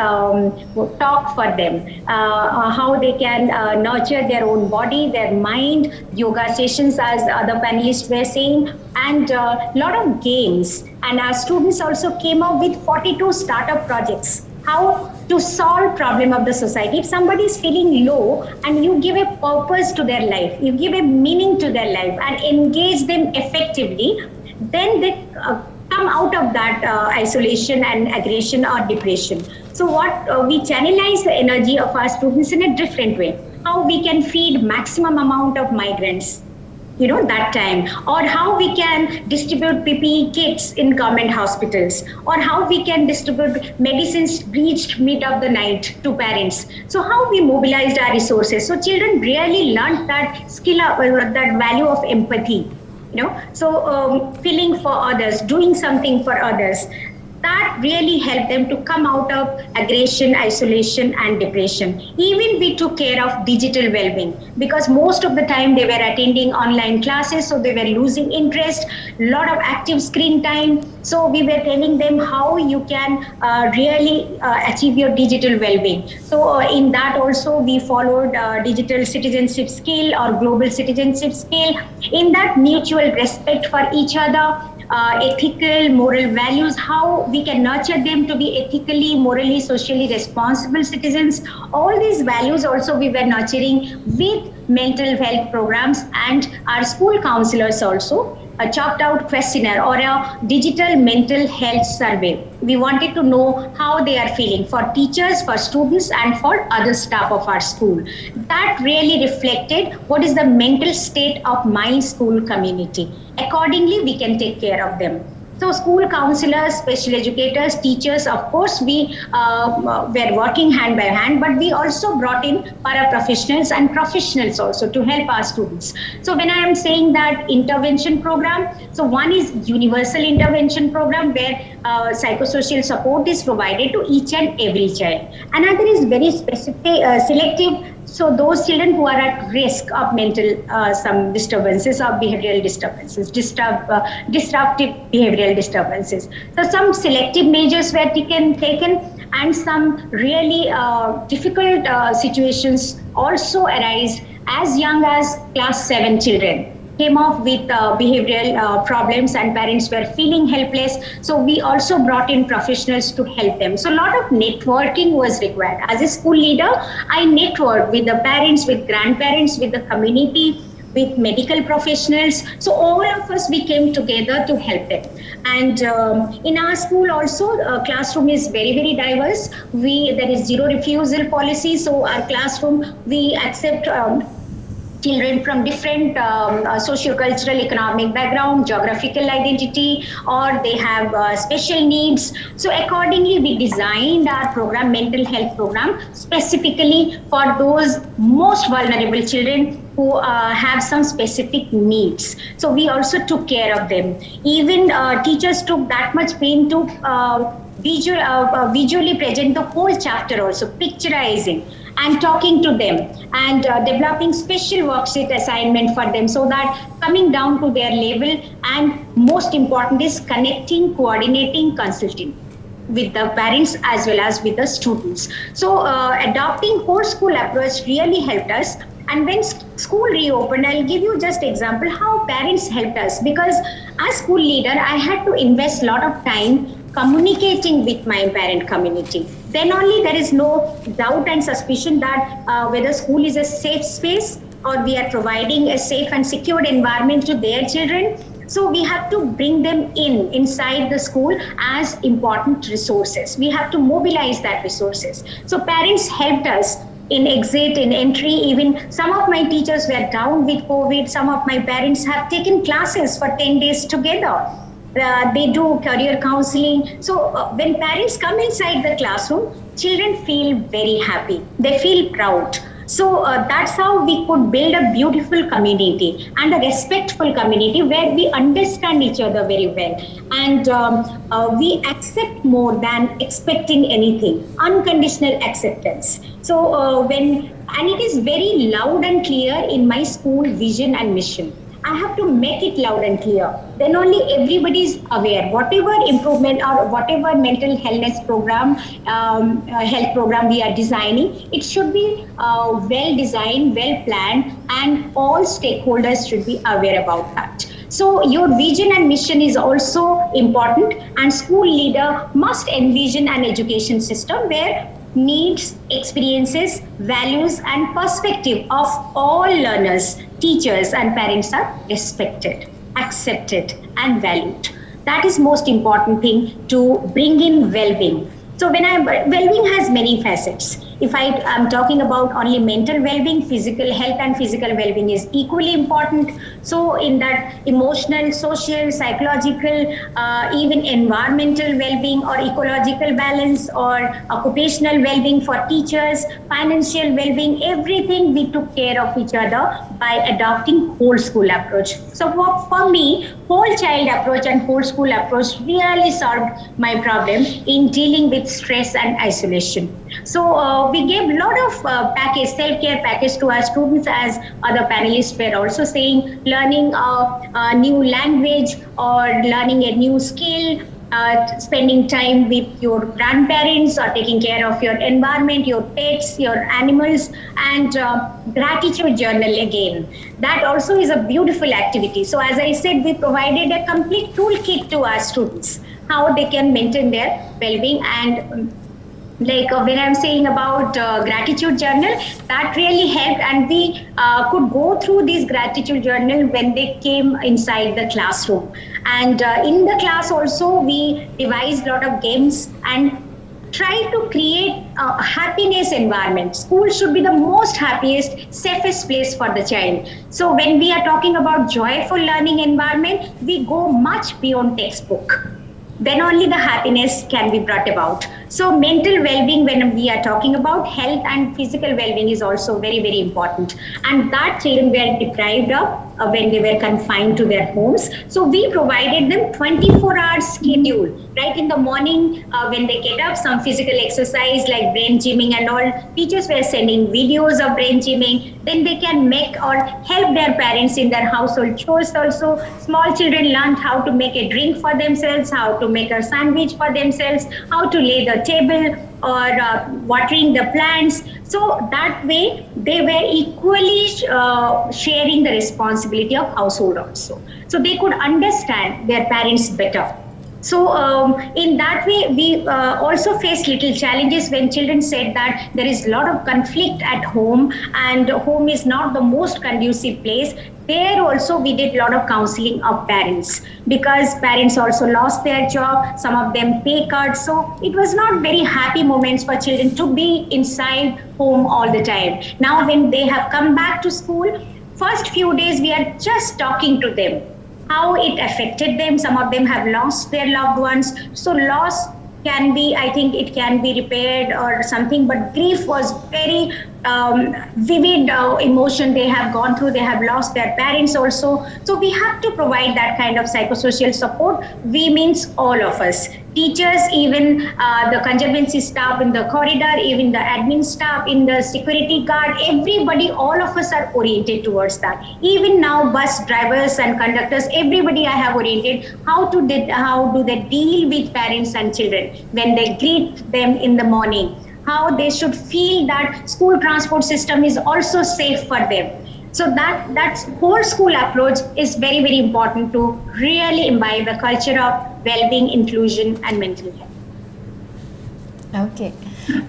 talk for them, how they can nurture their own body, their mind, yoga sessions as other panelists were saying, and a lot of games. And our students also came up with 42 startup projects, how to solve problem of the society. If somebody is feeling low and you give a purpose to their life, you give a meaning to their life and engage them effectively, then they come out of that isolation and aggression or depression. So what we channelize the energy of our students in a different way. How we can feed maximum amount of migrants, that time, or how we can distribute PPE kits in government hospitals, or how we can distribute medicines reached mid of the night to parents. So how we mobilized our resources. So children really learned that skill, that value of empathy, so feeling for others, doing something for others. That really helped them to come out of aggression, isolation, and depression. Even we took care of digital well-being, because most of the time they were attending online classes, so they were losing interest, a lot of active screen time. So we were telling them how you can really achieve your digital well-being. So in that also we followed digital citizenship skill or global citizenship skill. In that, mutual respect for each other, ethical, moral values, how we can nurture them to be ethically, morally, socially responsible citizens. All these values also we were nurturing with mental health programs, and our school counselors also chalked out questionnaire or a digital mental health survey. We wanted to know how they are feeling, for teachers, for students, and for other staff of our school. That really reflected what is the mental state of my school community. Accordingly, we can take care of them. So school counselors, special educators, teachers, of course, we were working hand by hand, but we also brought in paraprofessionals and professionals also to help our students. So when I am saying that intervention program, so one is universal intervention program where psychosocial support is provided to each and every child. Another is very specific, selective So those children who are at risk of mental some disturbances or behavioral disturbances, disruptive behavioral disturbances. So some selective measures were taken, and some really difficult situations also arise as young as class 7 children came off with behavioral problems, and parents were feeling helpless. So we also brought in professionals to help them. So a lot of networking was required. As a school leader, I networked with the parents, with grandparents, with the community, with medical professionals. So all of us, we came together to help them. And in our school also, classroom is very, very diverse. There is zero refusal policy. So our classroom, we accept children from different socio-cultural, economic background, geographical identity, or they have special needs. So accordingly, we designed our program, mental health program, specifically for those most vulnerable children who have some specific needs. So we also took care of them. Even teachers took that much pain to visually present the whole chapter also, picturizing and talking to them, and developing special worksheet assignment for them, so that coming down to their level, and most important is connecting, coordinating, consulting with the parents as well as with the students. So adopting whole school approach really helped us. And when school reopened, I'll give you just example how parents helped us, because as school leader, I had to invest a lot of time communicating with my parent community. Then only there is no doubt and suspicion that whether school is a safe space or we are providing a safe and secured environment to their children. So we have to bring them inside the school as important resources. We have to mobilize that resources. So parents helped us in exit, in entry. Even some of my teachers were down with COVID. Some of my parents have taken classes for 10 days together. They do career counseling. So when parents come inside the classroom, children feel very happy. They feel proud. So that's how we could build a beautiful community and a respectful community where we understand each other very well. And we accept more than expecting anything, unconditional acceptance. So and it is very loud and clear in my school vision and mission. I have to make it loud and clear. Then only everybody is aware. Whatever improvement or whatever mental health program we are designing, it should be well designed, well planned, and all stakeholders should be aware about that. So your vision and mission is also important, and school leader must envision an education system where needs, experiences, values, and perspective of all learners, teachers, and parents are respected, accepted, and valued. That is most important thing to bring in well-being. So well-being has many facets. If I am talking about only mental well-being, physical health and physical well-being is equally important. So in that emotional, social, psychological, even environmental well-being or ecological balance or occupational well-being for teachers, financial well-being, everything we took care of each other by adopting whole school approach. So for me, whole child approach and whole school approach really solved my problem in dealing with stress and isolation. So we gave a lot of self-care package to our students, as other panelists were also saying, learning a new language or learning a new skill, spending time with your grandparents or taking care of your environment, your pets, your animals, and gratitude journal again. That also is a beautiful activity. So as I said, we provided a complete toolkit to our students, how they can maintain their well-being. And when I'm saying about gratitude journal, that really helped, and we could go through this gratitude journal when they came inside the classroom. And in the class also, we devised a lot of games and try to create a happiness environment. School should be the most happiest, safest place for the child. So when we are talking about joyful learning environment, we go much beyond textbook. Then only the happiness can be brought about. So mental well-being, when we are talking about health and physical well-being, is also very, very important. And that children were deprived of when they were confined to their homes. So we provided them 24-hour schedule, right? In the morning, when they get up, some physical exercise like brain gymming and all. Teachers were sending videos of brain gymming. Then they can make or help their parents in their household chores also. Small children learned how to make a drink for themselves, how to make a sandwich for themselves, how to lay the table, or watering the plants. So that way they were equally sharing the responsibility of household also. So they could understand their parents better. So in that way, we also faced little challenges when children said that there is a lot of conflict at home and home is not the most conducive place. There also we did a lot of counseling of parents, because parents also lost their job, some of them pay cuts. So it was not very happy moments for children to be inside home all the time. Now when they have come back to school, first few days we are just talking to them, how it affected them. Some of them have lost their loved ones. So loss can be, I think it can be repaired or something, but grief was very vivid emotion they have gone through. They have lost their parents also. So we have to provide that kind of psychosocial support. We means all of us. Teachers, even the conservancy staff in the corridor, even the admin staff, in the security guard, everybody, all of us are oriented towards that. Even now, bus drivers and conductors, everybody I have oriented how do they deal with parents and children when they greet them in the morning, how they should feel that school transport system is also safe for them. So that whole school approach is very, very important to really imbibe the culture of well-being, inclusion and mental health. Okay.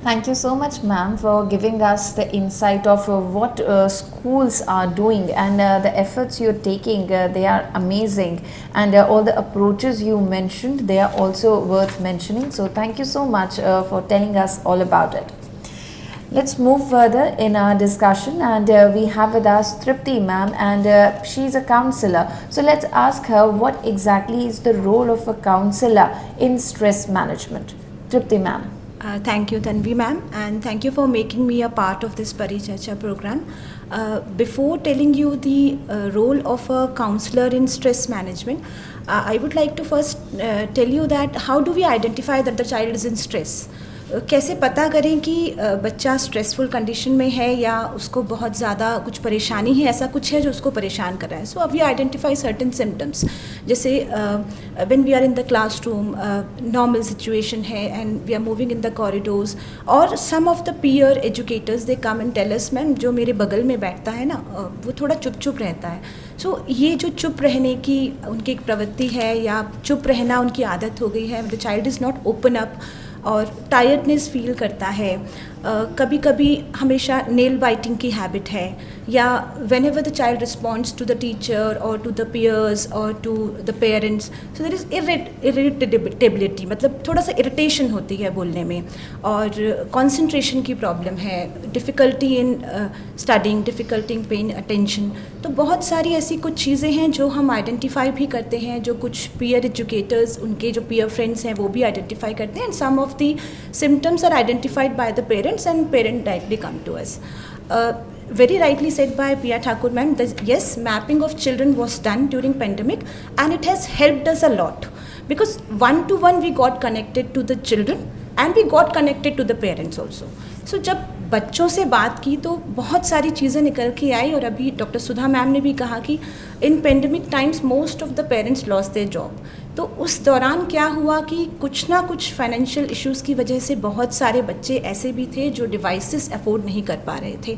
Thank you so much, ma'am, for giving us the insight of what schools are doing and the efforts you're taking. They are amazing, and all the approaches you mentioned, they are also worth mentioning. So thank you so much for telling us all about it. Let's move further in our discussion, and we have with us Tripti ma'am, and she's a counselor. So let's ask her what exactly is the role of a counselor in stress management. Tripti ma'am. Thank you, Tanvi ma'am, and thank you for making me a part of this Paricharcha program. Before telling you the role of a counselor in stress management, I would like to first tell you that how do we identify that the child is in stress? कैसे पता करें कि बच्चा stressful condition में है या उसको बहुत ज़्यादा कुछ परेशानी है, ऐसा कुछ है जो उसको परेशान कर रहा है. So we identify certain symptoms, जैसे when we are in the classroom, normal situation है and we are moving in the corridors, और some of the peer educators they come and tell us, ma'am जो मेरे बगल में बैठता है ना वो थोड़ा चुप चुप रहता है. सो ये जो चुप रहने की उनकी एक प्रवृत्ति है या चुप रहना उनकी आदत हो गई है. The child is not open up और टायर्डनेस फील करता है. कभी कभी हमेशा नेल बाइटिंग की हैबिट है, या whenever the child responds to the teacher और टू द पियर्स और to the parents, so there is irritability, मतलब थोड़ा सा इरिटेशन होती है बोलने में, और कंसंट्रेशन की प्रॉब्लम है, difficulty in studying, difficulty in paying attention. तो बहुत सारी ऐसी कुछ चीज़ें हैं जो हम आइडेंटिफाई भी करते हैं, जो कुछ पीयर एजुकेटर्स, उनके जो पीयर फ्रेंड्स हैं वो भी आइडेंटिफाई करते हैं. And some of the symptoms are identified by the parents and parent directly come to us. Very rightly said by Priya Thakur ma'am, yes, mapping of children was done during pandemic and it has helped us a lot, because one to one we got connected to the children and we got connected to the parents also. So जब बच्चों से बात की तो बहुत सारी चीज़ें निकल के आई, और अभी डॉक्टर सुधा मैम ने भी कहा कि in pandemic times most of the parents lost their job. तो उस दौरान क्या हुआ कि कुछ ना कुछ फाइनेंशियल इश्यूज़ की वजह से बहुत सारे बच्चे ऐसे भी थे जो डिवाइसेस अफोर्ड नहीं कर पा रहे थे,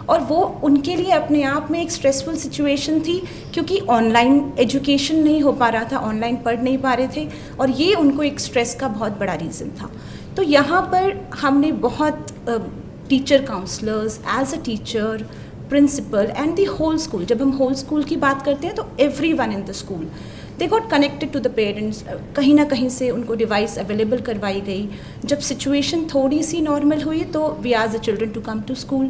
और वो उनके लिए अपने आप में एक स्ट्रेसफुल सिचुएशन थी, क्योंकि ऑनलाइन एजुकेशन नहीं हो पा रहा था, ऑनलाइन पढ़ नहीं पा रहे थे, और ये उनको एक स्ट्रेस का बहुत बड़ा रीज़न था. तो यहाँ पर हमने बहुत teacher counsellors, as a teacher, principal and the whole school, जब हम होल स्कूल की बात करते हैं तो everyone in the school they got connected to the parents. कहीं ना कहीं से उनको डिवाइस अवेलेबल करवाई गई. जब सिचुएशन थोड़ी सी नॉर्मल हुई तो we asked the children to come to school,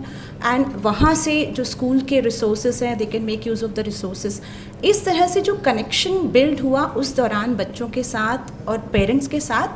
and वहाँ से जो स्कूल के रिसोर्सेज हैं they can make use of the resources. इस तरह से जो कनेक्शन बिल्ड हुआ उस दौरान बच्चों के साथ और पेरेंट्स के साथ,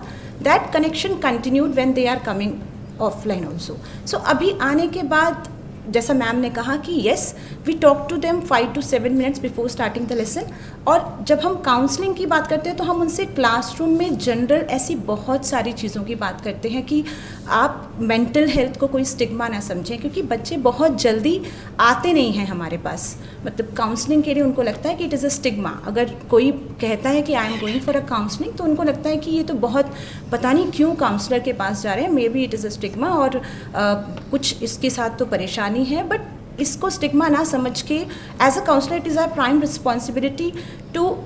that connection continued when they are coming offline also. So अभी आने के बाद जैसा मैम ने कहा कि yes we talk to them 5 to 7 minutes before starting the lesson. और जब हम काउंसलिंग की बात करते हैं तो हम उनसे क्लासरूम में जनरल ऐसी बहुत सारी चीज़ों की बात करते हैं कि आप मेंटल हेल्थ को कोई स्टिग्मा ना समझें, क्योंकि बच्चे बहुत जल्दी आते नहीं हैं हमारे पास. मतलब काउंसलिंग के लिए उनको लगता है कि इट इज़ अ स्टिग्मा. अगर कोई कहता है कि I am going for a counselling तो उनको लगता है कि ये तो बहुत पता नहीं क्यों काउंसलर के पास जा रहे हैं, may be it is a stigma और कुछ इसके साथ तो परेशानी है. बट इसको स्टिग्मा ना समझ के as a counsellor it is our prime responsibility to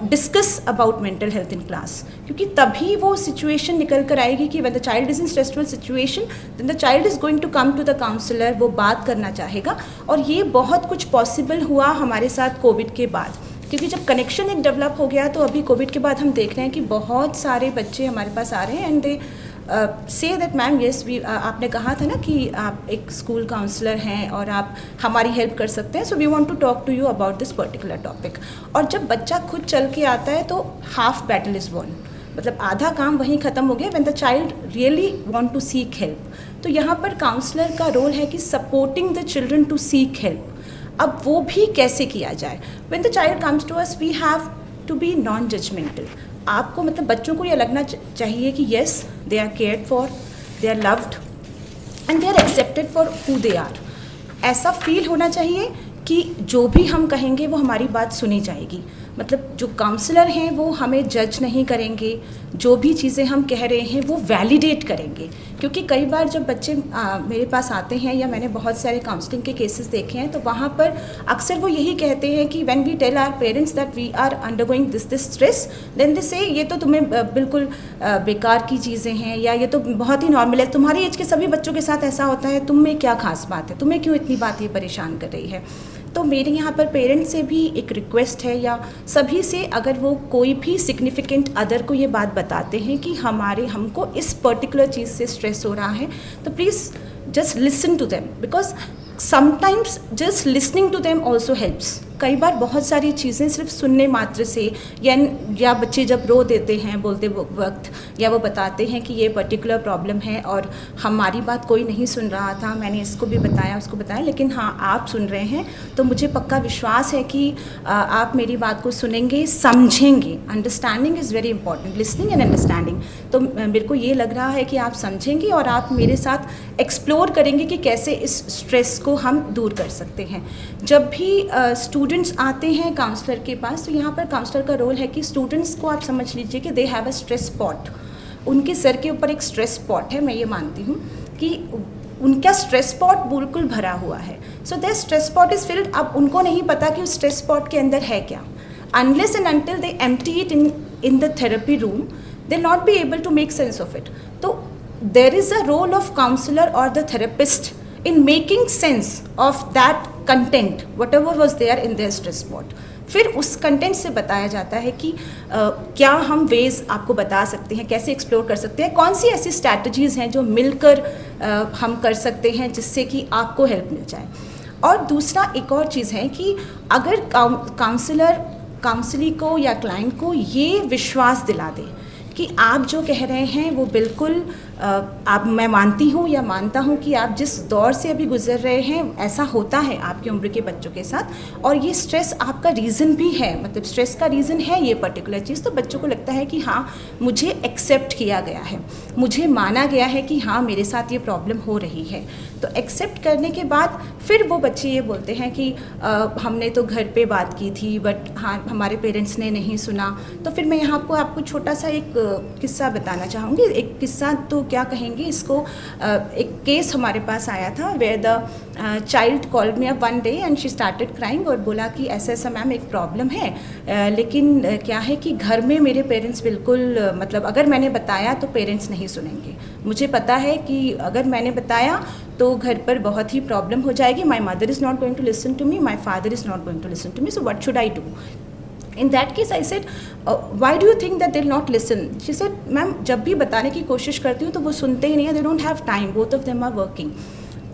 discuss about mental health in class, क्योंकि तभी वो सिचुएशन निकल कर आएगी कि when the child is in stressful situation then the child is going to come to the counsellor, वो बात करना चाहेगा. और ये बहुत कुछ पॉसिबल हुआ हमारे साथ कोविड के बाद, क्योंकि जब कनेक्शन एक डेवलप हो गया तो अभी कोविड के बाद हम देख रहे हैं कि बहुत सारे बच्चे हमारे पास आ रहे हैं and they say that ma'am yes we, आपने कहा था ना कि आप एक स्कूल काउंसलर हैं और आप हमारी हेल्प कर सकते हैं, so we want to talk to you about this particular topic. और जब बच्चा खुद चल के आता है तो हाफ बैटल इज़ वॉन, मतलब आधा काम वहीं ख़त्म हो गया when the child really want to seek help. तो यहाँ पर काउंसलर का रोल है कि supporting the children to seek help. अब वो भी कैसे किया जाए? When the child comes to us we have to be non judgmental. आपको मतलब बच्चों को ये लगना चाहिए कि yes they are cared for, they are loved and they are accepted for who they are. ऐसा फील होना चाहिए कि जो भी हम कहेंगे वो हमारी बात सुनी जाएगी. मतलब जो काउंसलर हैं वो हमें जज नहीं करेंगे, जो भी चीज़ें हम कह रहे हैं वो वैलिडेट करेंगे. क्योंकि कई बार जब बच्चे मेरे पास आते हैं या मैंने बहुत सारे काउंसलिंग के केसेस देखे हैं तो वहाँ पर अक्सर वो यही कहते हैं कि when we tell our parents that we are undergoing this stress then they say ये तो तुम्हें बिल्कुल बेकार की चीज़ें हैं या ये तो बहुत ही नॉर्मल है, तुम्हारी एज के सभी बच्चों के साथ ऐसा होता है, तुम में क्या खास बात है, तुम्हें क्यों इतनी बात ये परेशान कर रही है. तो मेरे यहाँ पर पेरेंट्स से भी एक रिक्वेस्ट है या सभी से, अगर वो कोई भी सिग्निफिकेंट अदर को ये बात बताते हैं कि हमको इस पर्टिकुलर चीज़ से स्ट्रेस हो रहा है तो please just listen to them, because sometimes just listening to them also helps. कई बार बहुत सारी चीज़ें सिर्फ सुनने मात्र से या बच्चे जब रो देते हैं बोलते वक्त या वो बताते हैं कि ये पर्टिकुलर प्रॉब्लम है और हमारी बात कोई नहीं सुन रहा था, मैंने इसको भी बताया उसको बताया, लेकिन हाँ आप सुन रहे हैं तो मुझे पक्का विश्वास है कि आप मेरी बात को सुनेंगे, समझेंगे. Understanding is very important, listening and understanding. तो मेरे को ये लग रहा है कि आप समझेंगे और आप मेरे साथ एक्सप्लोर करेंगे कि कैसे इस स्ट्रेस को हम दूर कर सकते हैं. जब भी स्टूडेंट्स आते हैं काउंसलर के पास तो यहाँ पर काउंसलर का रोल है कि स्टूडेंट्स को आप समझ लीजिए कि they have a stress spot. उनके सर के ऊपर एक स्ट्रेस स्पॉट है. मैं ये मानती हूँ कि उनका स्ट्रेस स्पॉट बिल्कुल भरा हुआ है. So their stress spot is filled. अब उनको नहीं पता कि उस स्ट्रेस स्पॉट के अंदर है क्या. Unless and until they empty it in the therapy room they not be able to make sense of it. तो there is a role of counsellor और the therapist in making sense of that content whatever was there in their stress spot. फिर उस content से बताया जाता है कि क्या हम वेज आपको बता सकते हैं, कैसे एक्सप्लोर कर सकते हैं, कौन सी ऐसी स्ट्रैटेजीज़ हैं जो मिलकर हम कर सकते हैं जिससे कि आपको हेल्प मिल जाए. और दूसरा एक और चीज़ है कि अगर काउंसलर काउंसली को या क्लाइंट को ये विश्वास दिला दे कि आप जो कह रहे हैं वो बिल्कुल आप मैं मानती हूँ या मानता हूँ कि आप जिस दौर से अभी गुजर रहे हैं ऐसा होता है आपकी उम्र के बच्चों के साथ और ये स्ट्रेस आपका रीज़न भी है, मतलब स्ट्रेस का रीज़न है ये पर्टिकुलर चीज़. तो बच्चों को लगता है कि हाँ मुझे एक्सेप्ट किया गया है, मुझे माना गया है कि हाँ मेरे साथ ये प्रॉब्लम हो रही है. तो एक्सेप्ट करने के बाद फिर वो बच्चे ये बोलते हैं कि हमने तो घर पे बात की थी बट हाँ हमारे पेरेंट्स ने नहीं सुना. तो फिर मैं यहाँ आपको छोटा सा एक किस्सा बताना चाहूँगी. एक किस्सा तो क्या कहेंगे इसको, एक केस हमारे पास आया था where the child called me up one day and she started crying और बोला कि ऐसा ऐसा मैम एक प्रॉब्लम है, लेकिन क्या है कि घर में मेरे पेरेंट्स बिल्कुल मतलब अगर मैंने बताया तो पेरेंट्स नहीं सुनेंगे. मुझे पता है कि अगर मैंने बताया तो घर पर बहुत ही प्रॉब्लम हो जाएगी. My mother is not going to listen to me, my father is not going to listen to me, so what should I do. In that case, I said, why do you think that they'll not listen? She said, ma'am जब भी बताने की कोशिश करती हूँ तो वो सुनते ही नहीं है. They don't have time. Both of them are working.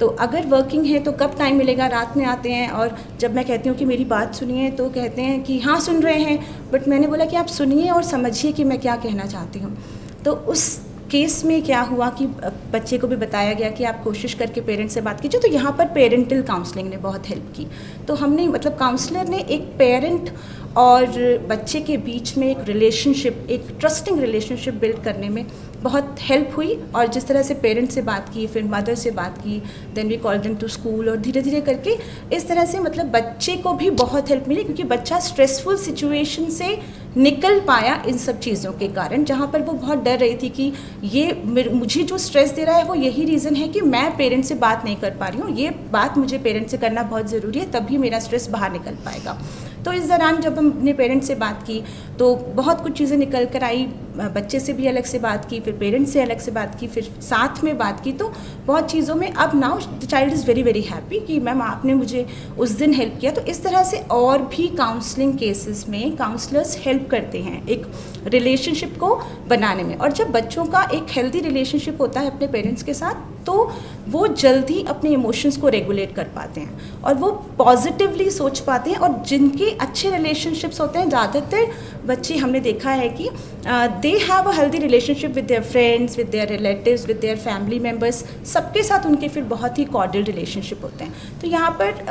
तो अगर वर्किंग है तो कब टाइम मिलेगा, रात में आते हैं. और जब मैं कहती हूँ कि मेरी बात सुनिए तो कहते हैं कि हाँ सुन रहे हैं. बट मैंने बोला कि आप सुनिए और समझिए कि मैं क्या कहना चाहती हूँ. तो उस केस में क्या हुआ कि बच्चे को भी बताया गया कि आप कोशिश करके पेरेंट्स से बात कीजिए, तो यहाँ पर पेरेंटल काउंसलिंग ने बहुत हेल्प की। तो हमने मतलब काउंसलर ने एक पेरेंट और बच्चे के बीच में एक रिलेशनशिप, एक ट्रस्टिंग रिलेशनशिप बिल्ड करने में बहुत हेल्प हुई। और जिस तरह से पेरेंट्स से बात की, फिर मदर से बात की, then we call them to school, और धीरे धीरे करके इस तरह से मतलब बच्चे को भी बहुत हेल्प मिली, क्योंकि बच्चा स्ट्रेसफुल सिचुएशन से निकल पाया इन सब चीज़ों के कारण, जहाँ पर वो बहुत डर रही थी कि ये मुझे जो स्ट्रेस दे रहा है वो यही रीज़न है कि मैं पेरेंट्स से बात नहीं कर पा रही हूँ, ये बात मुझे पेरेंट्स से करना बहुत ज़रूरी है, तभी मेरा स्ट्रेस बाहर निकल पाएगा। तो इस दौरान जब हम अपने पेरेंट्स से बात की तो बहुत कुछ चीज़ें निकल कर आई, बच्चे से भी अलग से बात की, फिर पेरेंट्स से अलग से बात की, फिर साथ में बात की, तो बहुत चीज़ों में अब now the child is very very happy कि मैम आपने मुझे उस दिन हेल्प किया। तो इस तरह से और भी काउंसलिंग केसेस में काउंसलर्स हेल्प करते हैं एक रिलेशनशिप को बनाने में। और जब बच्चों का एक हेल्दी रिलेशनशिप होता है अपने पेरेंट्स के साथ, तो वो जल्दी अपने इमोशंस को रेगुलेट कर पाते हैं और वो पॉजिटिवली सोच पाते हैं। और जिनके अच्छे रिलेशनशिप्स होते हैं, ज़्यादातर बच्चे हमने देखा है कि they have a healthy relationship with their friends, with their relatives, with their family members, सबके साथ उनके फिर बहुत ही कॉर्डियल रिलेशनशिप होते हैं। तो यहाँ पर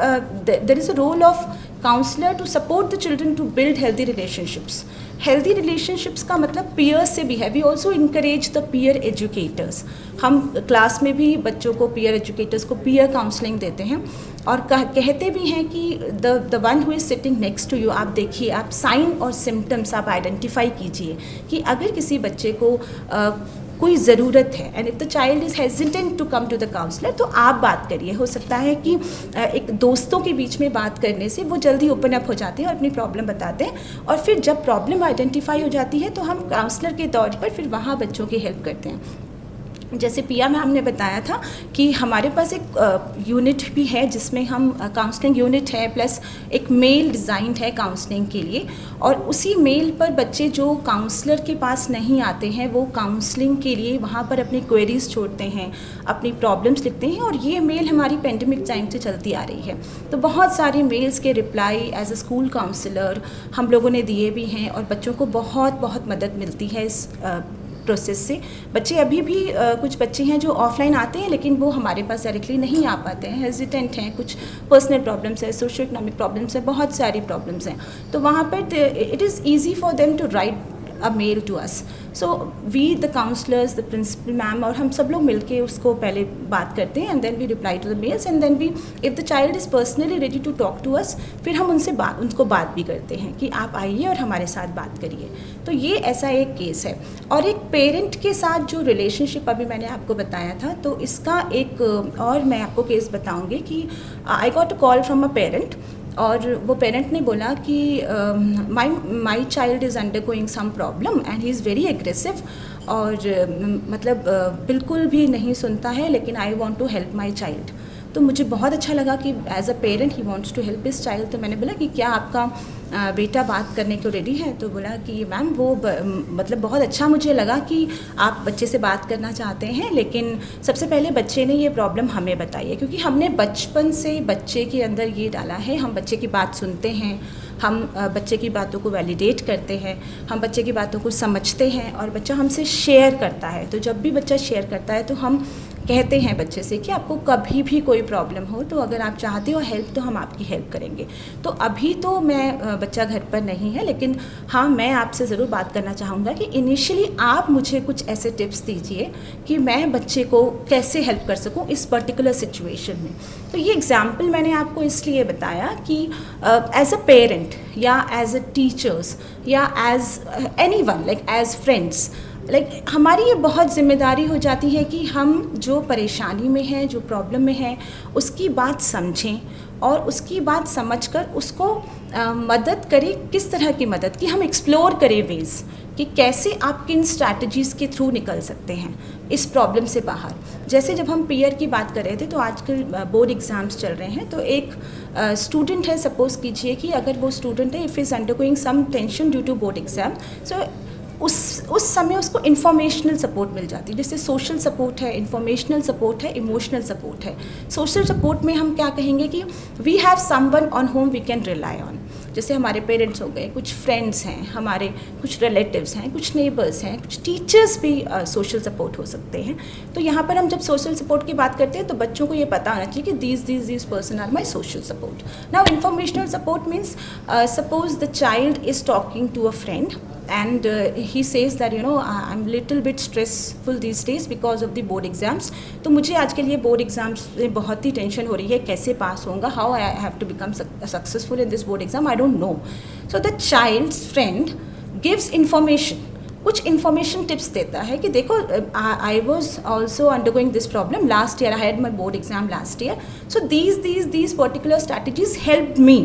there is a role of counsellor to support the children to build healthy relationships. Healthy relationships का मतलब पीयर्स से भी है। We also encourage the peer educators. हम क्लास में भी बच्चों को, पीयर एजुकेटर्स को पीयर काउंसलिंग देते हैं और कहते भी हैं कि the one who is sitting next to you, आप देखिए, आप साइन और सिम्टम्स आप आइडेंटिफाई कीजिए कि अगर किसी बच्चे को कोई ज़रूरत है, and if the child is hesitant to come to the counsellor, तो आप बात करिए। हो सकता है कि एक दोस्तों के बीच में बात करने से वो जल्दी ओपन अप हो जाते हैं और अपनी प्रॉब्लम बताते हैं, और फिर जब प्रॉब्लम आइडेंटिफाई हो जाती है तो हम काउंसलर के तौर पर फिर वहाँ बच्चों की हेल्प करते हैं। जैसे पिया मैम ने बताया था कि हमारे पास एक यूनिट भी है जिसमें हम काउंसलिंग यूनिट है, प्लस एक मेल डिज़ाइंड है काउंसलिंग के लिए, और उसी मेल पर बच्चे जो काउंसलर के पास नहीं आते हैं वो काउंसलिंग के लिए वहाँ पर अपनी क्वेरीज छोड़ते हैं, अपनी प्रॉब्लम्स लिखते हैं, और ये मेल हमारी पेंडेमिक टाइम से चलती आ रही है। तो बहुत सारे मेल्स के reply as a school counsellor हम लोगों ने दिए भी हैं, और बच्चों को बहुत बहुत मदद मिलती है इस प्रोसेस से। बच्चे अभी भी कुछ बच्चे हैं जो ऑफलाइन आते हैं लेकिन वो हमारे पास डायरेक्टली नहीं आ पाते हैं, हेजिटेंट हैं, कुछ पर्सनल प्रॉब्लम्स है, सोशो इकोनॉमिक प्रॉब्लम्स है, बहुत सारी प्रॉब्लम्स हैं। तो वहाँ पर it is easy for them to write a mail to us. So we the counselors, the principal ma'am, और हम सब लोग मिलके उसको पहले बात करते हैं, and then we reply to the mails, and then we, if the child is personally ready to talk to us, फिर हम उनको बात भी करते हैं कि आप आइए और हमारे साथ बात करिए। तो ये ऐसा एक केस है। और एक पेरेंट के साथ जो रिलेशनशिप अभी मैंने आपको बताया था, तो इसका एक और मैं आपको केस बताऊँगी कि I got a call from a parent, और वो पेरेंट ने बोला कि my child is undergoing some problem and he is very aggressive, और मतलब बिल्कुल भी नहीं सुनता है, लेकिन I want to help my child. तो मुझे बहुत अच्छा लगा कि as a parent he wants to help his child. तो मैंने बोला कि क्या आपका बेटा बात करने को रेडी है? तो बोला कि मैम वो मतलब बहुत अच्छा मुझे लगा कि आप बच्चे से बात करना चाहते हैं, लेकिन सबसे पहले बच्चे ने ये प्रॉब्लम हमें बताई है, क्योंकि हमने बचपन से बच्चे के अंदर ये डाला है, हम बच्चे की बात सुनते हैं, हम बच्चे की बातों को वैलिडेट करते हैं, हम बच्चे की बातों को समझते हैं, और बच्चा हमसे शेयर करता है। तो जब भी बच्चा शेयर करता है तो हम कहते हैं बच्चे से कि आपको कभी भी कोई प्रॉब्लम हो तो अगर आप चाहते हो हेल्प तो हम आपकी हेल्प करेंगे। तो अभी तो मैं बच्चा घर पर नहीं है, लेकिन हाँ मैं आपसे ज़रूर बात करना चाहूँगा कि इनिशियली आप मुझे कुछ ऐसे टिप्स दीजिए कि मैं बच्चे को कैसे हेल्प कर सकूँ इस पर्टिकुलर सिचुएशन में। तो ये एग्जाम्पल मैंने आपको इसलिए बताया कि एज अ पेरेंट या एज अ टीचर्स या as anyone, like as friends, like हमारी ये बहुत जिम्मेदारी हो जाती है कि हम जो परेशानी में हैं, जो प्रॉब्लम में हैं, उसकी बात समझें और उसकी बात समझकर उसको मदद करें। किस तरह की मदद कि हम एक्सप्लोर करें वेज़ कि कैसे आप किन स्ट्रैटेजीज़ के थ्रू निकल सकते हैं इस प्रॉब्लम से बाहर। जैसे जब हम पीयर की बात कर रहे थे, तो आजकल बोर्ड एग्ज़ाम्स चल रहे हैं, तो एक स्टूडेंट है, सपोज़ कीजिए कि अगर वो स्टूडेंट है, if is undergoing some tension due to board exam, so उस समय उसको इन्फॉर्मेशनल सपोर्ट मिल जाती है। जैसे सोशल सपोर्ट है, इन्फॉर्मेशनल सपोर्ट है, इमोशनल सपोर्ट है। सोशल सपोर्ट में हम क्या कहेंगे कि we have someone on home we can rely on. जैसे हमारे पेरेंट्स हो गए, कुछ फ्रेंड्स हैं हमारे, कुछ रिलेटिव्स हैं, कुछ नेबर्स हैं, कुछ टीचर्स भी सोशल सपोर्ट हो सकते हैं। तो यहाँ पर हम जब सोशल सपोर्ट की बात करते हैं तो बच्चों को ये पता होना चाहिए कि these person are my social support. Now informational support means suppose the child is talking to a friend and he says that I'm little bit stressful these days because of the board exams, तो मुझे आज के लिए board exams में बहुत ही tension हो रही है, कैसे पास होऊंगा, how I have to become successful in this board exam, I don't know. So the child's friend gives information, कुछ इन्फॉर्मेशन टिप्स देता है कि देखो I was also undergoing this problem last year, I had my board exam last year, so these particular strategies help me,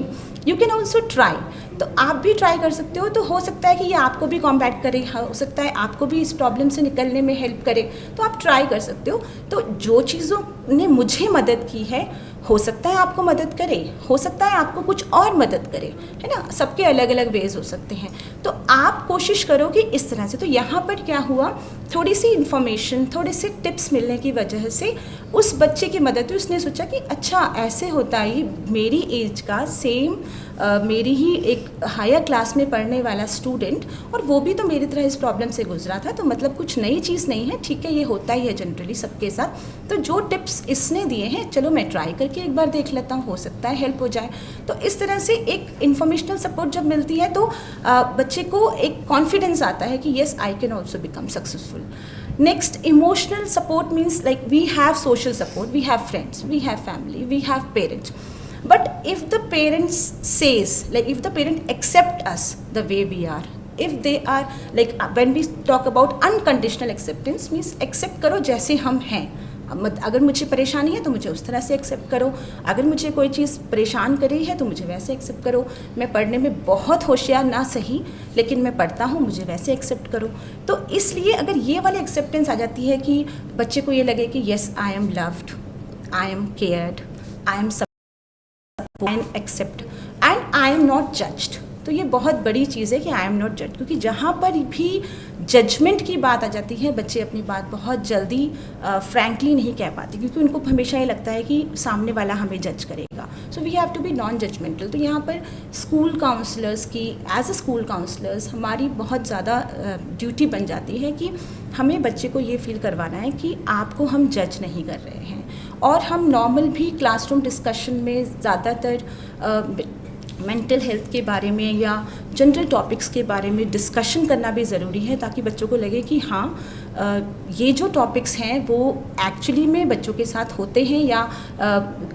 you can also try. तो आप भी try कर सकते हो, तो हो सकता है कि ये आपको भी कॉम्बैट करे, हो सकता है आपको भी इस प्रॉब्लम से निकलने में हेल्प करे, तो आप ट्राई कर सकते हो। तो जो चीज़ों ने मुझे मदद की है हो सकता है आपको मदद करे, हो सकता है आपको कुछ और मदद करे, है ना, सबके अलग अलग वेज हो सकते हैं। तो आप कोशिश करो कि इस तरह से। तो यहाँ पर क्या हुआ, थोड़ी सी इन्फॉर्मेशन, थोड़े से टिप्स मिलने की वजह से उस बच्चे की मदद हुई। उसने सोचा कि अच्छा ऐसे होता ही, मेरी एज का सेम मेरी ही एक हायर क्लास में पढ़ने वाला स्टूडेंट, और वो भी तो मेरी तरह इस प्रॉब्लम से गुजरा था, तो मतलब कुछ नई चीज़ नहीं है, ठीक है, ये होता ही है जनरली सबके साथ। तो जो टिप्स इसने दिए हैं, चलो मैं ट्राई करके एक बार देख लेता हूँ, हो सकता है हेल्प हो जाए। तो इस तरह से एक इन्फॉर्मेशनल सपोर्ट जब मिलती है तो बच्चे को एक कॉन्फिडेंस आता है कि yes I can also become successful. Next, emotional support means like we have social support, we have friends, we have family, we have parents. But if the parents says, like if the parent accept us the way we are, if they are like when we talk about unconditional acceptance means accept करो जैसे हम हैं। अगर मुझे परेशानी है तो मुझे उस तरह से एक्सेप्ट करो, अगर मुझे कोई चीज़ परेशान कर रही है तो मुझे वैसे एक्सेप्ट करो, मैं पढ़ने में बहुत होशियार ना सही लेकिन मैं पढ़ता हूँ, मुझे वैसे एक्सेप्ट करो। तो इसलिए अगर ये वाली एक्सेप्टेंस आ जाती है कि बच्चे को ये लगे कि yes I am loved, I am cared, I am and accept and I am not judged, तो ये बहुत बड़ी चीज़ है कि आई एम नॉट जज। क्योंकि जहाँ पर भी जजमेंट की बात आ जाती है, बच्चे अपनी बात बहुत जल्दी फ्रैंकली नहीं कह पाते, क्योंकि उनको हमेशा ये लगता है कि सामने वाला हमें जज करेगा। So we have to be non judgmental. तो यहाँ पर स्कूल काउंसलर्स की, एज अ स्कूल काउंसलर्स, हमारी बहुत ज़्यादा ड्यूटी बन जाती है कि हमें बच्चे को ये फील करवाना है कि आपको हम जज नहीं कर रहे हैं। और हम नॉर्मल भी क्लासरूम डिस्कशन में ज़्यादातर मेंटल हेल्थ के बारे में या जनरल टॉपिक्स के बारे में डिस्कशन करना भी ज़रूरी है, ताकि बच्चों को लगे कि हाँ ये जो टॉपिक्स हैं वो एक्चुअली में बच्चों के साथ होते हैं, या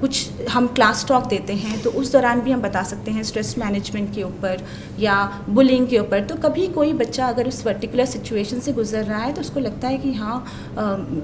कुछ हम क्लास टॉक देते हैं तो उस दौरान भी हम बता सकते हैं स्ट्रेस मैनेजमेंट के ऊपर या बुलिंग के ऊपर। तो कभी कोई बच्चा अगर उस पर्टिकुलर सिचुएशन से गुजर रहा है तो उसको लगता है कि हाँ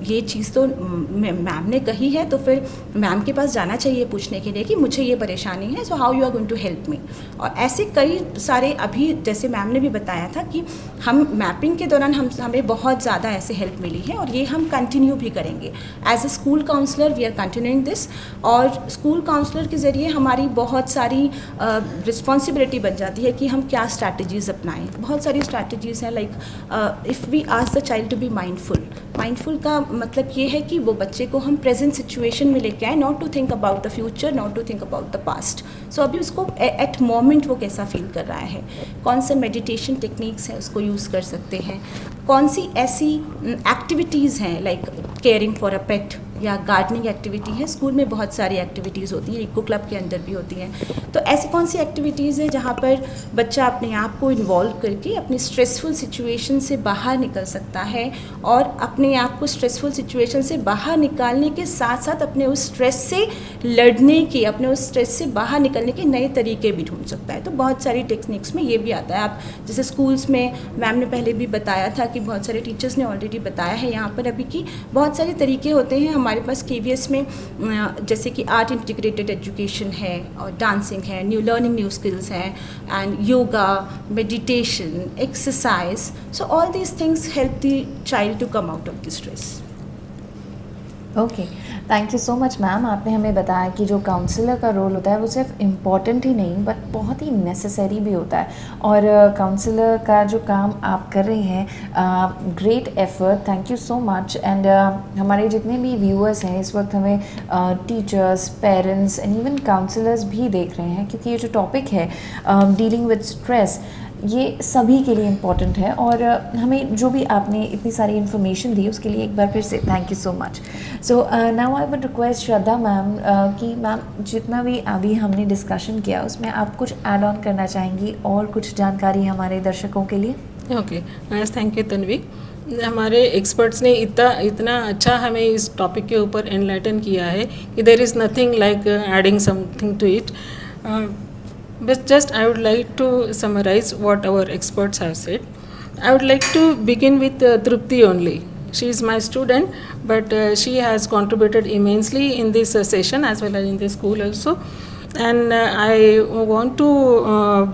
ये चीज़ तो मैम ने कही है, तो फिर मैम के पास जाना चाहिए पूछने के लिए कि मुझे ये परेशानी है, so how you are going to help me. और ऐसे कई सारे, अभी जैसे मैम ने भी बताया था कि हम मैपिंग के दौरान हमें बहुत ज़्यादा ऐसे हेल्प मिली है, और ये हम कंटिन्यू भी करेंगे। As a school counsellor we are continuing this, और स्कूल काउंसलर के ज़रिए हमारी बहुत सारी रिस्पॉन्सिबिलिटी बन जाती है कि हम क्या स्ट्रैटेजीज़ अपनाएं। बहुत सारी स्ट्रैटेजीज़ हैं, like if we ask the child to be mindful. Mindful का मतलब ये है कि वो बच्चे को हम प्रेजेंट सिचुएशन में लेके आए, not to think about the future, not to think about the past. So अभी उसको एट मोमेंट वो कैसा फील कर रहा है, कौन से मेडिटेशन टेक्निक्स हैं उसको यूज़ कर सकते हैं, कौन सी ऐसी एक्टिविटीज़ हैं लाइक केयरिंग फॉर अ पेट या गार्डनिंग एक्टिविटी है। स्कूल में बहुत सारी एक्टिविटीज़ होती हैं, इको क्लब के अंदर भी होती हैं। तो ऐसी कौन सी एक्टिविटीज़ है जहाँ पर बच्चा अपने आप को इन्वॉल्व करके अपनी स्ट्रेसफुल सिचुएशन से बाहर निकल सकता है, और अपने आप को स्ट्रेसफुल सिचुएशन से बाहर निकालने के साथ साथ अपने उस स्ट्रेस से लड़ने के, अपने उस स्ट्रेस से बाहर निकलने के नए तरीके भी ढूंढ सकता है। तो बहुत सारी टेक्निक्स में ये भी आता है। आप जैसे स्कूल्स में, मैम ने पहले भी बताया था कि बहुत सारे टीचर्स ने ऑलरेडी बताया है यहाँ पर अभी कि बहुत सारे तरीके होते हैं हमारे पास KVS में, जैसे कि आर्ट इंटीग्रेटेड एजुकेशन है, और डांसिंग है, न्यू लर्निंग न्यू स्किल्स हैं, and yoga, meditation, exercise. So all these things help the child to come out of the stress. Okay, thank you so much ma'am. आपने हमें बताया कि जो काउंसलर का रोल होता है वो सिर्फ इम्पॉर्टेंट ही नहीं बट बहुत ही नेसेसरी भी होता है, और काउंसलर का जो काम आप कर रहे हैं, great effort, thank you so much. And हमारे जितने भी व्यूअर्स हैं इस वक्त हमें teachers, parents and even counsellors भी देख रहे हैं, क्योंकि ये जो टॉपिक है डीलिंग विद स्ट्रेस, ये सभी के लिए इम्पॉर्टेंट है, और हमें जो भी आपने इतनी सारी इन्फॉर्मेशन दी उसके लिए एक बार फिर से thank you so much. So now I would request Shraddha ma'am कि मैम जितना भी अभी हमने डिस्कशन किया उसमें आप कुछ ऐड ऑन करना चाहेंगी और कुछ जानकारी हमारे दर्शकों के लिए? Okay, thank you Tanvi. हमारे एक्सपर्ट्स ने इतना अच्छा हमें इस टॉपिक के ऊपर एनलाइटन किया है कि there is nothing like adding something to it, but just I would like to summarize what our experts have said. I would like to begin with Trupti only. She is my student, but she has contributed immensely in this session as well as in the school also. And I want to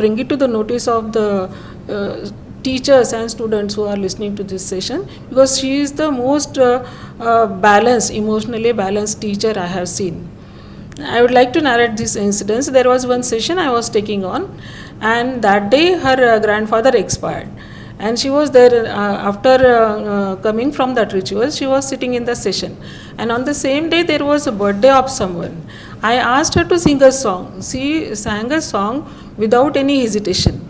bring it to the notice of the teachers and students who are listening to this session, because she is the most balanced, emotionally balanced teacher I have seen. I would like to narrate this incident. There was one session I was taking on, and that day her grandfather expired, and she was there after coming from that ritual. She was sitting in the session, and on the same day there was a birthday of someone. I asked her to sing a song. She sang a song without any hesitation,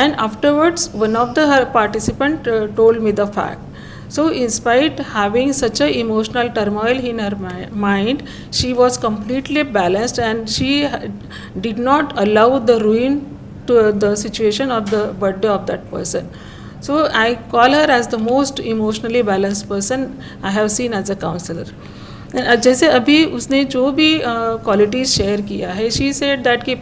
and afterwards one of the her participant told me the fact. So in spite having such a emotional turmoil in her mind, she was completely balanced, and she did not allow the ruin to the situation of the birthday of that person. So I call her as the most emotionally balanced person I have seen as a counselor. जैसे अभी उसने जो भी qualities share किया है, she said that कि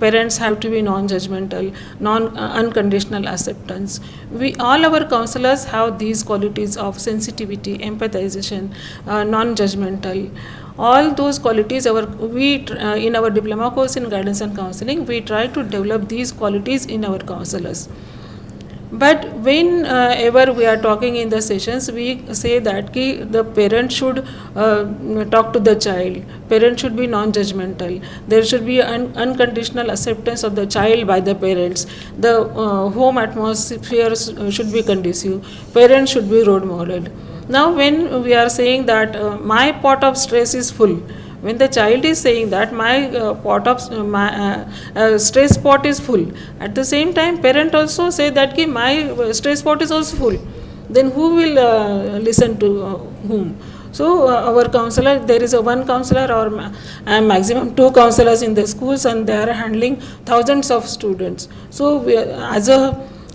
parents have to be non judgmental, non unconditional acceptance. We all our counsellors have these qualities of sensitivity, empathisation, non judgmental. All those qualities in our diploma course in guidance and counseling, we try to develop these qualities in our counselors. But whenever we are talking in the sessions, we say that the parent should talk to the child, parent should be non-judgmental, there should be unconditional acceptance of the child by the parents, the home atmosphere should be conducive, parents should be role model. Now when we are saying that my pot of stress is full, when the child is saying that my pot of stress pot is full, at the same time parent also say that ki my stress pot is also full, then who will listen to whom? So our counselor, there is a one counselor or maximum two counselors in the schools, and they are handling thousands of students. So as a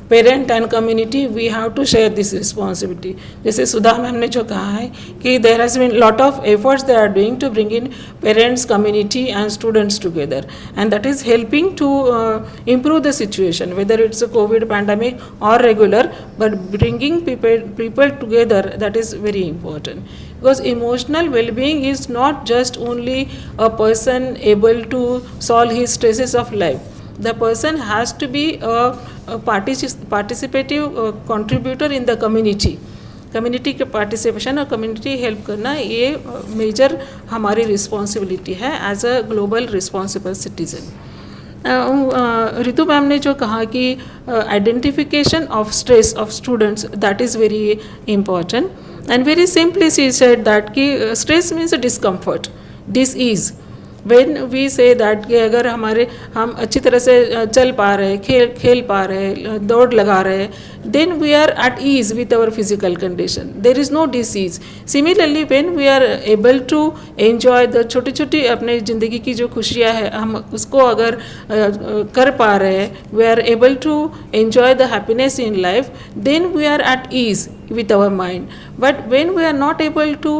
parent and community we have to share this responsibility. जैसे Sudha ma'am ने जो कहा है कि there has been lot of efforts they are doing to bring in parents, community and students together, and that is helping to improve the situation, whether it's a COVID pandemic or regular, but bringing people together, that is very important. Because emotional well-being is not just only a person able to solve his stresses of life. The person has to be a participative contributor in the community. Community के participation और community help करना ये major हमारी responsibility है as a global responsible citizen. Ritu ma'am ने जो कहा कि identification of stress of students, that is very important, and very simply she said that कि stress means discomfort, disease. When we say that कि अगर हम अच्छी तरह से चल पा रहे, खेल पा रहे, दौड़ लगा रहे, then we are at ease with our physical condition. There is no disease. Similarly, when we are able to enjoy the छोटी छोटी अपने ज़िंदगी की जो खुशियाँ हैं, हम उसको अगर कर पा रहे, we are able to enjoy the happiness in life, then we are at ease with our mind. But when we are not able to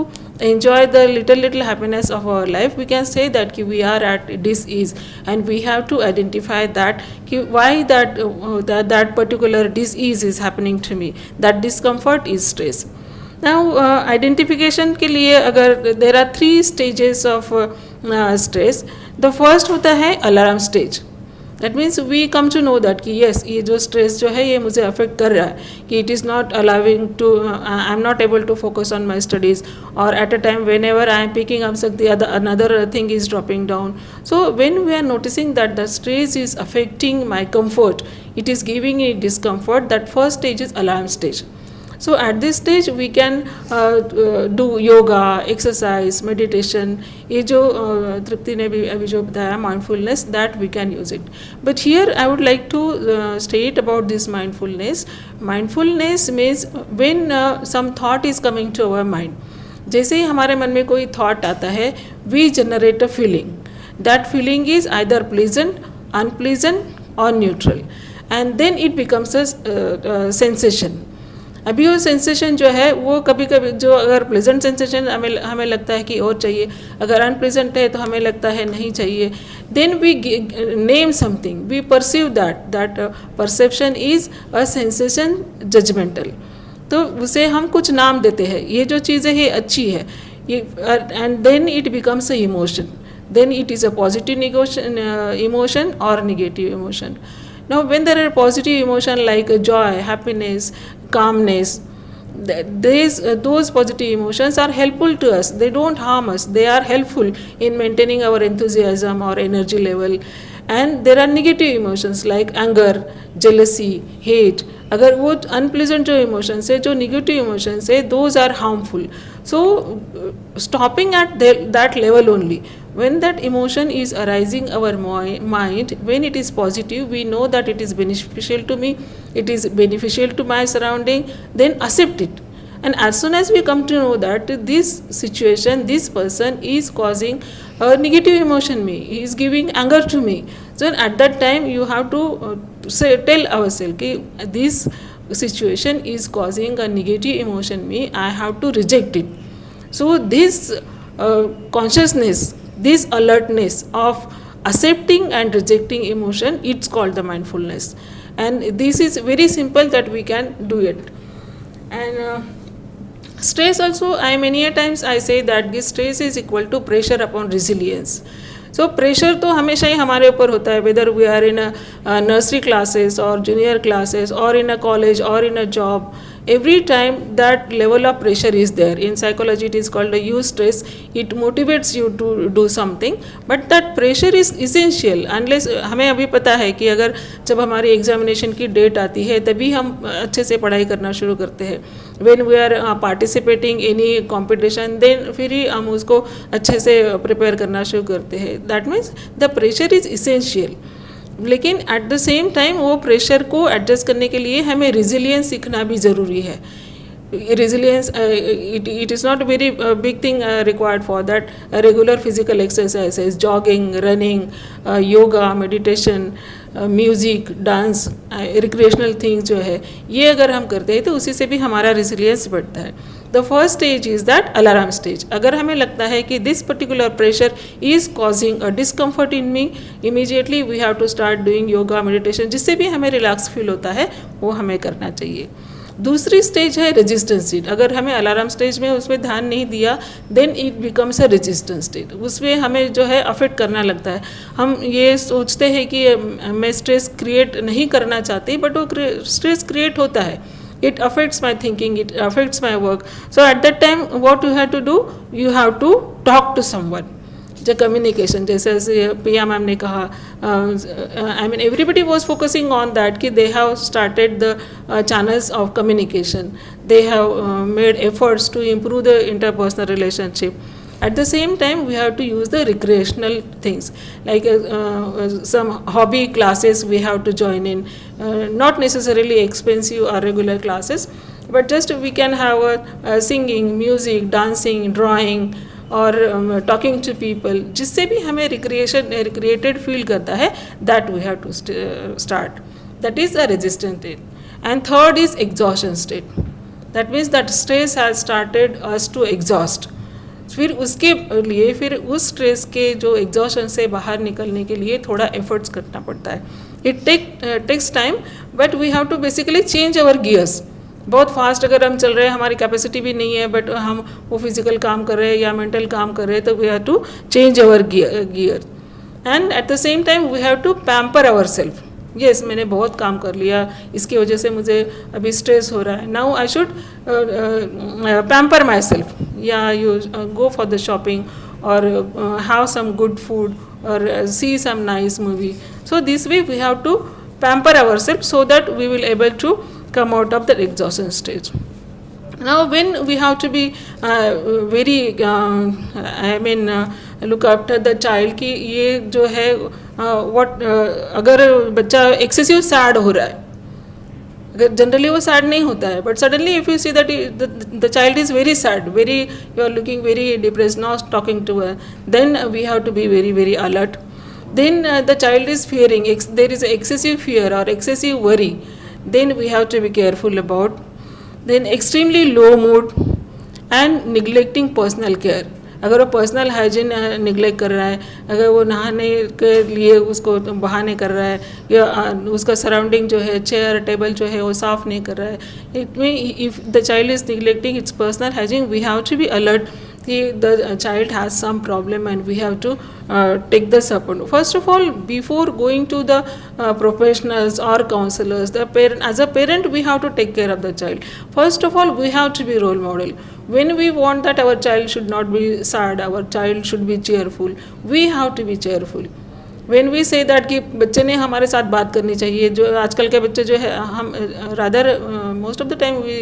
enjoy the little happiness of our life, we can say that we are at dis-ease, and we have to identify that why that particular dis-ease is happening to me, that discomfort is stress. Now identification के लिए अगर there are 3 stages of stress. The first होता है alarm stage. That means we come to know that कि yes ये जो stress जो है ये मुझे अफेक्ट कर रहा है, कि it is not allowing to, I am not able to focus on my studies, और at a time whenever I am picking up another thing is dropping down. So when we are noticing that the stress is affecting my comfort, it is giving me discomfort, that first stage is alarm stage. So at this stage we can do yoga, exercise, meditation, ये जो तृप्ति ने भी अभी जो बताया mindfulness, that we can use it. But here I would like to state about this mindfulness. Mindfulness means when some thought is coming to our mind, जैसे ही हमारे मन में कोई थॉट आता है, we generate a feeling, that feeling is either pleasant, unpleasant और neutral, and then it becomes a sensation. अभी वो सेंसेशन जो है वो कभी कभी जो अगर प्लेजेंट सेंसेशन हमें लगता है कि और चाहिए, अगर अनप्लेजेंट है तो हमें लगता है नहीं चाहिए. Then we name something, we perceive that perception is a sensation judgmental. तो उसे हम कुछ नाम देते हैं, ये जो चीज़ें है अच्छी है ये, and then it becomes a emotion. Then it is a positive emotion और negative emotion. Now when there are positive emotion like joy, happiness, calmness, those positive emotions are helpful to us. They don't harm us. They are helpful in maintaining our enthusiasm or energy level. And there are negative emotions like anger, jealousy, hate. अगर वो unpleasant जो emotions है, जो negative emotions है, those are harmful. So stopping at that level only. When that emotion is arising our mind, when it is positive, we know that it is beneficial to me, it is beneficial to my surrounding, then accept it. And as soon as we come to know that this situation, this person is causing a negative emotion me, he is giving anger to me, so at that time you have to tell ourselves that this situation is causing a negative emotion me, I have to reject it. So this consciousness, this alertness of accepting and rejecting emotion, it's called the mindfulness. And this is very simple that we can do it. And stress also, many a times I say that this stress is equal to pressure upon resilience. So pressure तो हमेशा ही हमारे ऊपर होता है, whether we are in a nursery classes or junior classes or in a college or in a job. Every time that level of pressure is there. In psychology it is called a eustress. It motivates you to do something, but that pressure is essential. Unless हमें अभी पता है कि अगर जब हमारी examination की date आती है तभी हम अच्छे से पढ़ाई करना शुरू करते हैं. When we are participating any competition, then फिर ही हम उसको अच्छे से प्रिपेयर करना शुरू करते हैं. That means the pressure is essential. लेकिन एट द सेम टाइम वो प्रेशर को एडजस्ट करने के लिए हमें रिजिलियंस सीखना भी ज़रूरी है. resilience, it is not a very big thing required for that. Regular physical exercises, jogging, running, yoga, meditation, music, dance, recreational things जो है ये अगर हम करते हैं तो उसी से भी हमारा रिजिलियंस बढ़ता है. The first stage is that alarm stage. अगर हमें लगता है कि this particular pressure is causing a discomfort in me, immediately we have to start doing yoga, meditation, जिससे भी हमें रिलैक्स फील होता है वो हमें करना चाहिए. दूसरी स्टेज है रेजिस्टेंस स्टेज. अगर हमें अलार्म स्टेज में उसमें ध्यान नहीं दिया then it becomes a resistance stage. उसमें हमें जो है अफेक्ट करना लगता है. हम ये सोचते हैं कि मैं स्ट्रेस क्रिएट नहीं करना चाहती, बट वो स्ट्रेस क्रिएट होता है. It affects my thinking, it affects my work. So at that time what you have to do, you have to talk to someone. जो कम्युनिकेशन, जैसे पिया मैम ने कहा, I mean everybody was focusing on that कि they have started the channels of communication, they have made efforts to improve the interpersonal relationship. At the same time, we have to use the recreational things like some hobby classes we have to join in, not necessarily expensive or regular classes, but just we can have a singing, music, dancing, drawing or talking to people, जिससे भी हमें recreated feel करता है, that we have to start. That is a resistant state. And third is exhaustion state. That means that stress has started us to exhaust. फिर उसके लिए फिर उस स्ट्रेस के जो एग्जॉशन से बाहर निकलने के लिए थोड़ा एफर्ट्स करना पड़ता है. It takes time, but we have to basically change our gears. बहुत फास्ट अगर हम चल रहे हैं, हमारी कैपेसिटी भी नहीं है, बट हम वो फिजिकल काम कर रहे हैं या मेंटल काम कर रहे हैं, तो we have to change our gear. and at the same time we have to pamper ourselves. Yes, मैंने बहुत काम कर लिया, इसकी वजह से मुझे अभी स्ट्रेस हो रहा है. Now I should pamper myself. Yeah, you go for the shopping or have some good food or see some nice movie. So this way we have to pamper ourselves so that we will able to come out of the exhaustion stage. Now when we have to be very look after the child कि ये जो है what अगर बच्चा excessive sad हो रहा है, अगर generally वो sad नहीं होता है, but suddenly if you see that the child is very sad, you are looking very depressed, not talking to her, then we have to be very very alert. Then the child is fearing, there is excessive fear or excessive worry, then we have to be careful about. Then extremely low mood and neglecting personal care. अगर वो personal hygiene neglect कर रहा है, अगर वो नहाने के लिए उसको बहाने कर रहा है, या उसका सराउंडिंग जो है चेयर टेबल जो है वो साफ़ नहीं कर रहा है, it mean if the child is neglecting its personal hygiene, we have to be alert the child has some problem and we have to take the support. First of all, before going to the professionals or counselors, as a parent we have to take care of the child. First of all, we have to be role model. When we want that our child should not be sad, our child should be cheerful, we have to be cheerful. When we say that कि बच्चे ने हमारे साथ बात करनी चाहिए, जो आजकल के बच्चे जो है हम rather most of the time we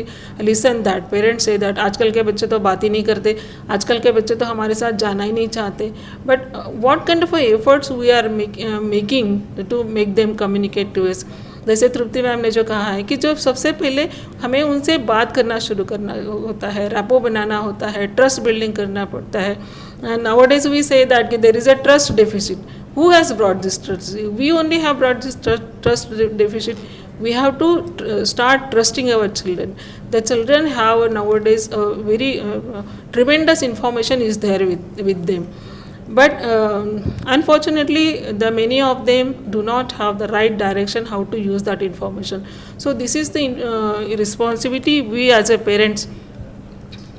listen that parents say that आजकल के बच्चे तो बात ही नहीं करते, आजकल के बच्चे तो हमारे साथ जाना ही नहीं चाहते. But what kind of efforts we are making to make them communicate to us? जैसे तृप्ति मैम ने जो कहा है कि जो सबसे पहले हमें उनसे बात करना शुरू करना होता है, रैपो बनाना होता है, ट्रस्ट बिल्डिंग करना पड़ता है. Nowadays we say that there is a trust deficit. Who has brought this trust? We only have brought this trust deficit. We have to start trusting our children. The children have nowadays very tremendous information is there with them. But unfortunately, many of them do not have the right direction how to use that information. So this is the responsibility we as a parents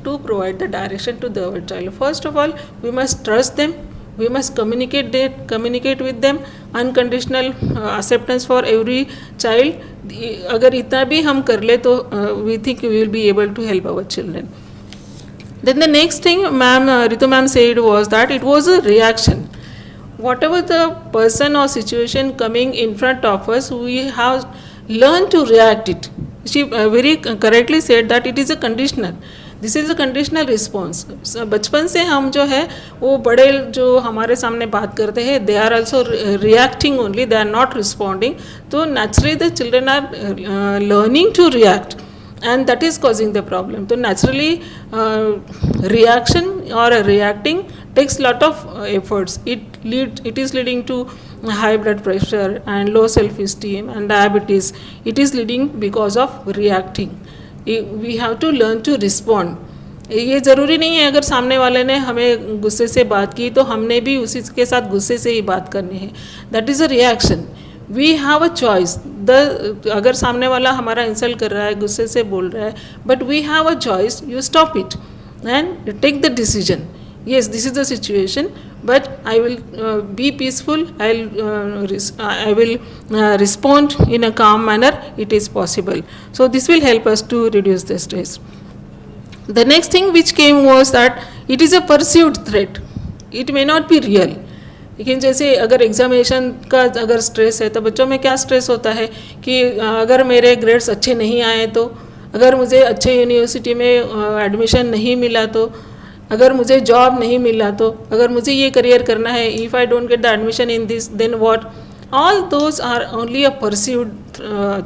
to provide the direction to our child. First of all, we must trust them. We must communicate with them. Unconditional acceptance for every child. अगर इतना भी हम कर ले तो we think we will be able to help our children. Then the next thing Ritu ma'am said was that it was a reaction. Whatever the person or situation coming in front of us, we have learned to react it. She very correctly said that it is a conditional. This is a conditional response. बचपन से हम जो है वो बड़े जो हमारे सामने बात करते हैं they are also reacting only, they are not responding. तो naturally the children are learning to react and that is causing the problem. So naturally reaction or reacting takes lot of efforts. It is leading to high blood pressure and low self-esteem and diabetes. It is leading because of reacting. We have to learn to respond. ये ज़रूरी नहीं है अगर सामने वाले ने हमें गुस्से से बात की तो हमने भी उसी के साथ गुस्से से ही बात करनी है. That is a reaction. We have a choice. अगर सामने वाला हमारा इंसल्ट कर रहा है, गुस्से से बोल रहा है, but we have a choice. You stop it and take the decision. Yes, this is the situation, but I will be peaceful. I will respond in a calm manner. It is possible. So this will help us to reduce the stress. The next thing which came was that it is a perceived threat. It may not be real. लेकिन जैसे अगर examination का अगर stress है तो बच्चों में क्या स्ट्रेस होता है कि अगर मेरे ग्रेड्स अच्छे नहीं आए तो, अगर मुझे अच्छे यूनिवर्सिटी में एडमिशन नहीं मिला तो, अगर मुझे जॉब नहीं मिला तो, अगर मुझे ये करियर करना है, if I don't get the admission in this then what. All those are only a perceived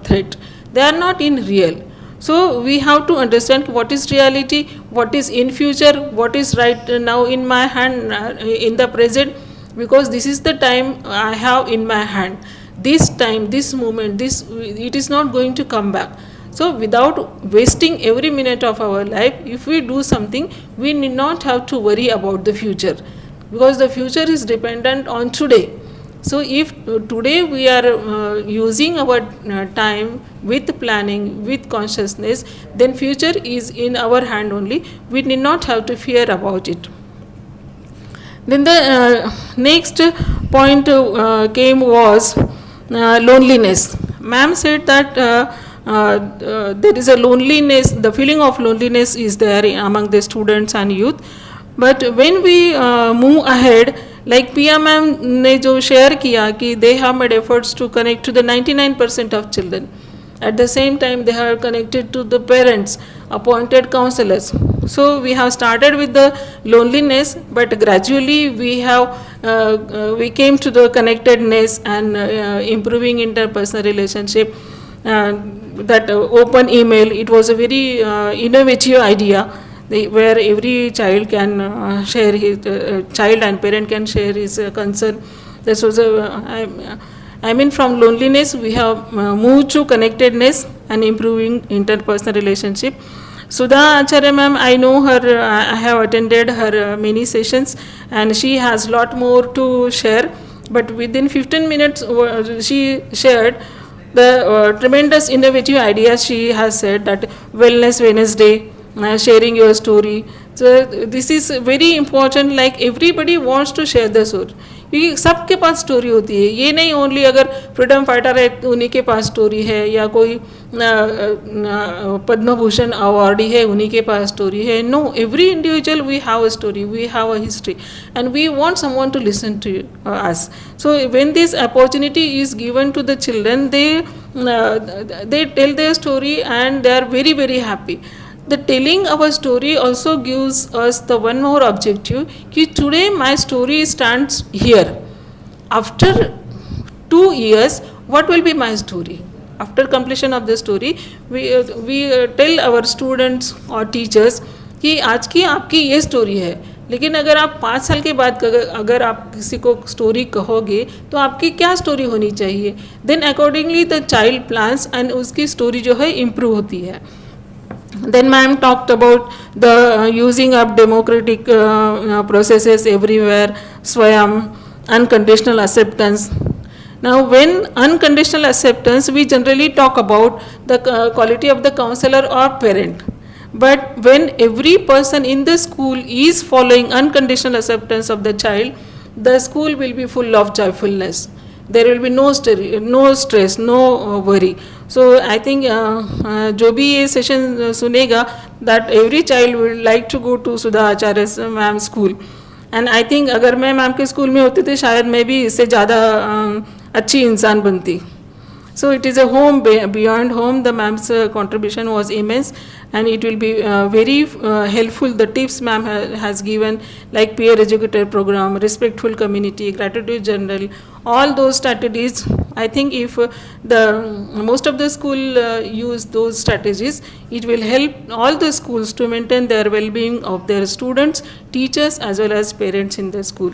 threat. They are not in real. So we have to understand what is reality, what is in future, what is right now in my hand, in the present. Because this is the time I have in my hand. This time, this moment, it is not going to come back. So without wasting every minute of our life, if we do something, we need not have to worry about the future. Because the future is dependent on today. So if today we are using our time with planning, with consciousness, then future is in our hand only. We need not have to fear about it. Then the next point came was loneliness. Ma'am said that there is a loneliness, the feeling of loneliness is there among the students and youth. But when we move ahead, like Pia ma'am ने जो share किया कि they have made efforts to connect to the 99% of children. At the same time, they are connected to the parents, appointed counselors. So we have started with the loneliness, but gradually we came to the connectedness and improving interpersonal relationship. That open email, it was a very innovative idea where every child can share his child and parent can share his concern. This was I mean, from loneliness, we have moved to connectedness and improving interpersonal relationship. Sudha Acharya ma'am, I know her, I have attended her many sessions and she has lot more to share. But within 15 minutes, she shared the tremendous innovative ideas. She has said that Wellness Wednesday, sharing your story. So this is very important, like everybody wants to share the story. क्योंकि सबके पास story होती है, ये नहीं only अगर freedom fighter है उन्हीं के पास स्टोरी है या कोई पद्म भूषण अवार्डी है उन्हीं के पास स्टोरी है. No, every individual we have a story, we have a history and we want someone to listen to us. So when this opportunity is given to the children, they tell their story and they are very very happy. The telling our story also gives us the one more objective कि today my story stands here. After 2 years, what will be my story? After completion of the story, we tell our students or teachers कि आज की आपकी ये story है, लेकिन अगर आप 5 साल के बाद अगर आप किसी को स्टोरी कहोगे तो आपकी क्या स्टोरी होनी चाहिए. Then accordingly the child plans and उसकी स्टोरी जो है इम्प्रूव होती है. Then ma'am talked about the using of democratic processes everywhere, Swayam, unconditional acceptance. Now when unconditional acceptance, we generally talk about the quality of the counselor or parent. But when every person in the school is following unconditional acceptance of the child, the school will be full of joyfulness. There will be no stress, no worry. So I think जो भी ये session सुनेगा, that every child will like to go to Sudha Acharya ma'am school. And I think अगर मैं ma'am के school में होती थी शायद मैं भी इससे ज़्यादा अच्छी इंसान बनती. So it is a home beyond home. The ma'am's contribution was immense, and it will be very helpful. The tips ma'am has given, like peer educator program, respectful community, gratitude journal, all those strategies. I think if most of the school use those strategies, it will help all the schools to maintain their well-being of their students, teachers, as well as parents in the school.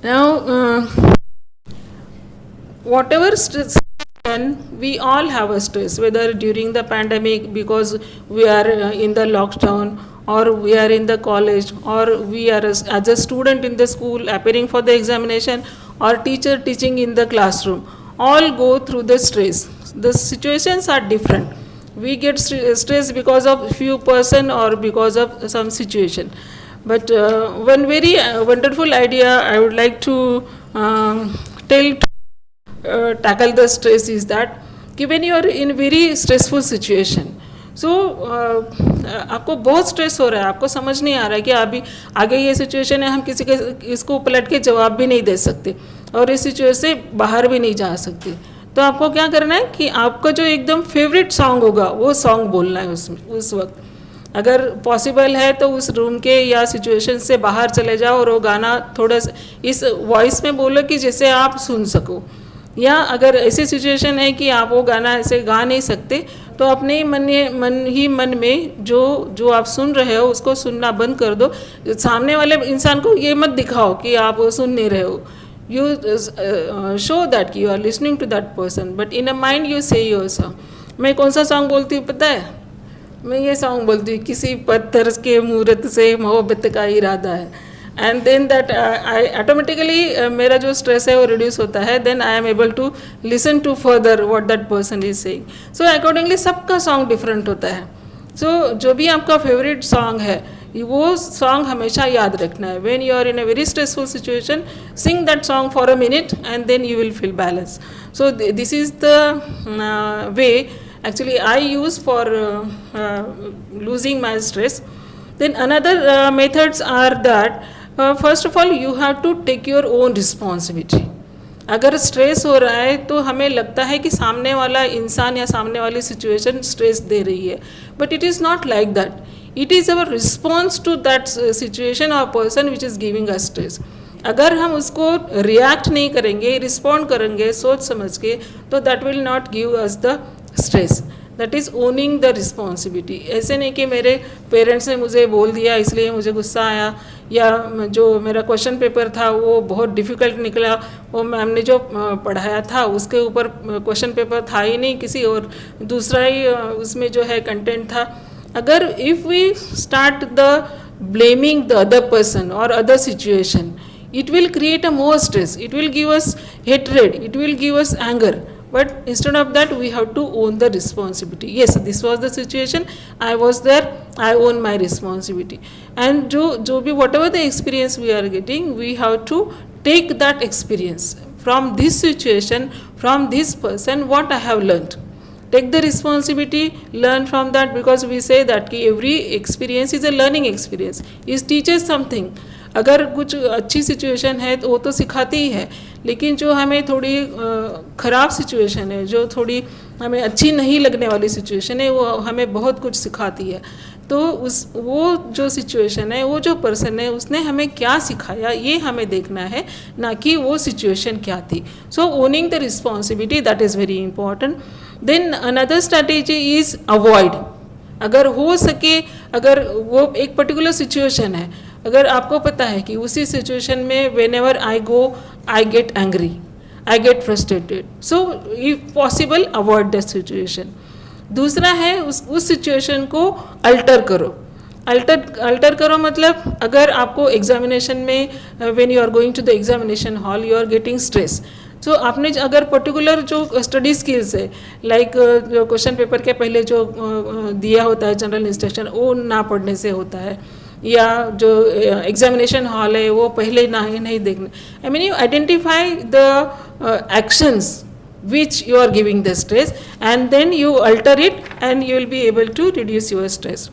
Now. Whatever stress, we all have a stress, whether during the pandemic because we are in the lockdown, or we are in the college, or we are as a student in the school appearing for the examination, or teacher teaching in the classroom. All go through the stress. The situations are different. We get stress because of few person or because of some situation. But one very wonderful idea I would like to tackle the stress is that when you are in very stressful situation, so आपको बहुत stress हो रहा है, आपको समझ नहीं आ रहा है कि अभी आगे ये सिचुएशन है, हम किसी के इसको पलट के जवाब भी नहीं दे सकते और इस सिचुएशन से बाहर भी नहीं जा सकते. तो आपको क्या करना है कि आपका जो एकदम फेवरेट सॉन्ग होगा वो सॉन्ग बोलना है उस वक्त. अगर पॉसिबल है तो उस रूम के या सिचुएशन से बाहर चले जाओ और वो गाना थोड़ा इस वॉइस में बोलो कि जिसे आप सुन सको. या अगर ऐसी सिचुएशन है कि आप वो गाना ऐसे गा नहीं सकते तो अपने मन में जो आप सुन रहे हो उसको सुनना बंद कर दो. सामने वाले इंसान को ये मत दिखाओ कि आप वो सुन नहीं रहे हो. You show that you are listening to that person, but in a mind you say your song. मैं कौन सा सॉन्ग बोलती हूँ पता है? मैं ये सॉन्ग बोलती हूँ, किसी पत्थर के मूरत से मोहब्बत का इरादा है. And then that I automatically मेरा जो स्ट्रेस है वो रिड्यूस होता है. Then I am able to listen to further what that person is saying. So accordingly सबका सॉन्ग डिफरेंट होता है. सो जो भी आपका फेवरेट सॉन्ग है वो सॉन्ग हमेशा याद रखना है. When you are in a very stressful situation, sing that song for a minute and then you will feel balance. So this is the way actually I use for losing my stress. Then another methods are that first of all you have to take your own responsibility. अगर stress हो रहा है तो हमें लगता है कि सामने वाला इंसान या सामने वाली सिचुएशन स्ट्रेस दे रही है, but it is not like that. It is our response to that situation और person which is giving us stress. अगर हम उसको रिएक्ट नहीं करेंगे, रिस्पॉन्ड करेंगे सोच समझ के, तो that will not give us the stress. That is owning the responsibility. ऐसे नहीं कि मेरे पेरेंट्स ने मुझे बोल दिया इसलिए मुझे गुस्सा आया, या जो मेरा क्वेश्चन पेपर था वो बहुत डिफ़िकल्ट निकला, वो मैम ने जो पढ़ाया था उसके ऊपर क्वेश्चन पेपर था ही नहीं, किसी और दूसरा ही उसमें जो है कंटेंट था. अगर if we start the blaming the other person और other situation, it will create a more stress, it will give us hatred, it will give us anger. But instead of that we have to own the responsibility. Yes, this was the situation, I was there, I own my responsibility. And jo bhi whatever the experience we are getting, we have to take that experience from this situation, from this person, what I have learned. Take the responsibility, learn from that, because we say that ki every experience is a learning experience. It teaches something. अगर कुछ अच्छी situation है तो वो तो सिखाती ही है, लेकिन जो हमें थोड़ी ख़राब सिचुएशन है, जो थोड़ी हमें अच्छी नहीं लगने वाली सिचुएशन है, वो हमें बहुत कुछ सिखाती है. तो वो जो सिचुएशन है, वो जो पर्सन है, उसने हमें क्या सिखाया ये हमें देखना है, ना कि वो सिचुएशन क्या थी. So owning the responsibility, that is very important. Then another strategy is avoid. अगर हो सके, अगर वो एक पर्टिकुलर सिचुएशन है, अगर आपको पता है कि उसी सिचुएशन में when ever I go I get angry, I get frustrated, so if possible avoid that situation. दूसरा है उस सिचुएशन को अल्टर करो. अल्टर करो मतलब अगर आपको एग्जामिनेशन में when you are going to the examination hall you are getting stress, तो आपने अगर पर्टिकुलर जो स्टडी स्किल्स है, लाइक जो क्वेश्चन पेपर के पहले जो दिया होता है जनरल इंस्ट्रक्शन, वो ना पढ़ने से होता है, या जो एग्जामिनेशन हॉल है वो पहले नहीं देखने. I mean you identify the actions which you are giving the stress and then you alter it and you will be able to reduce your stress.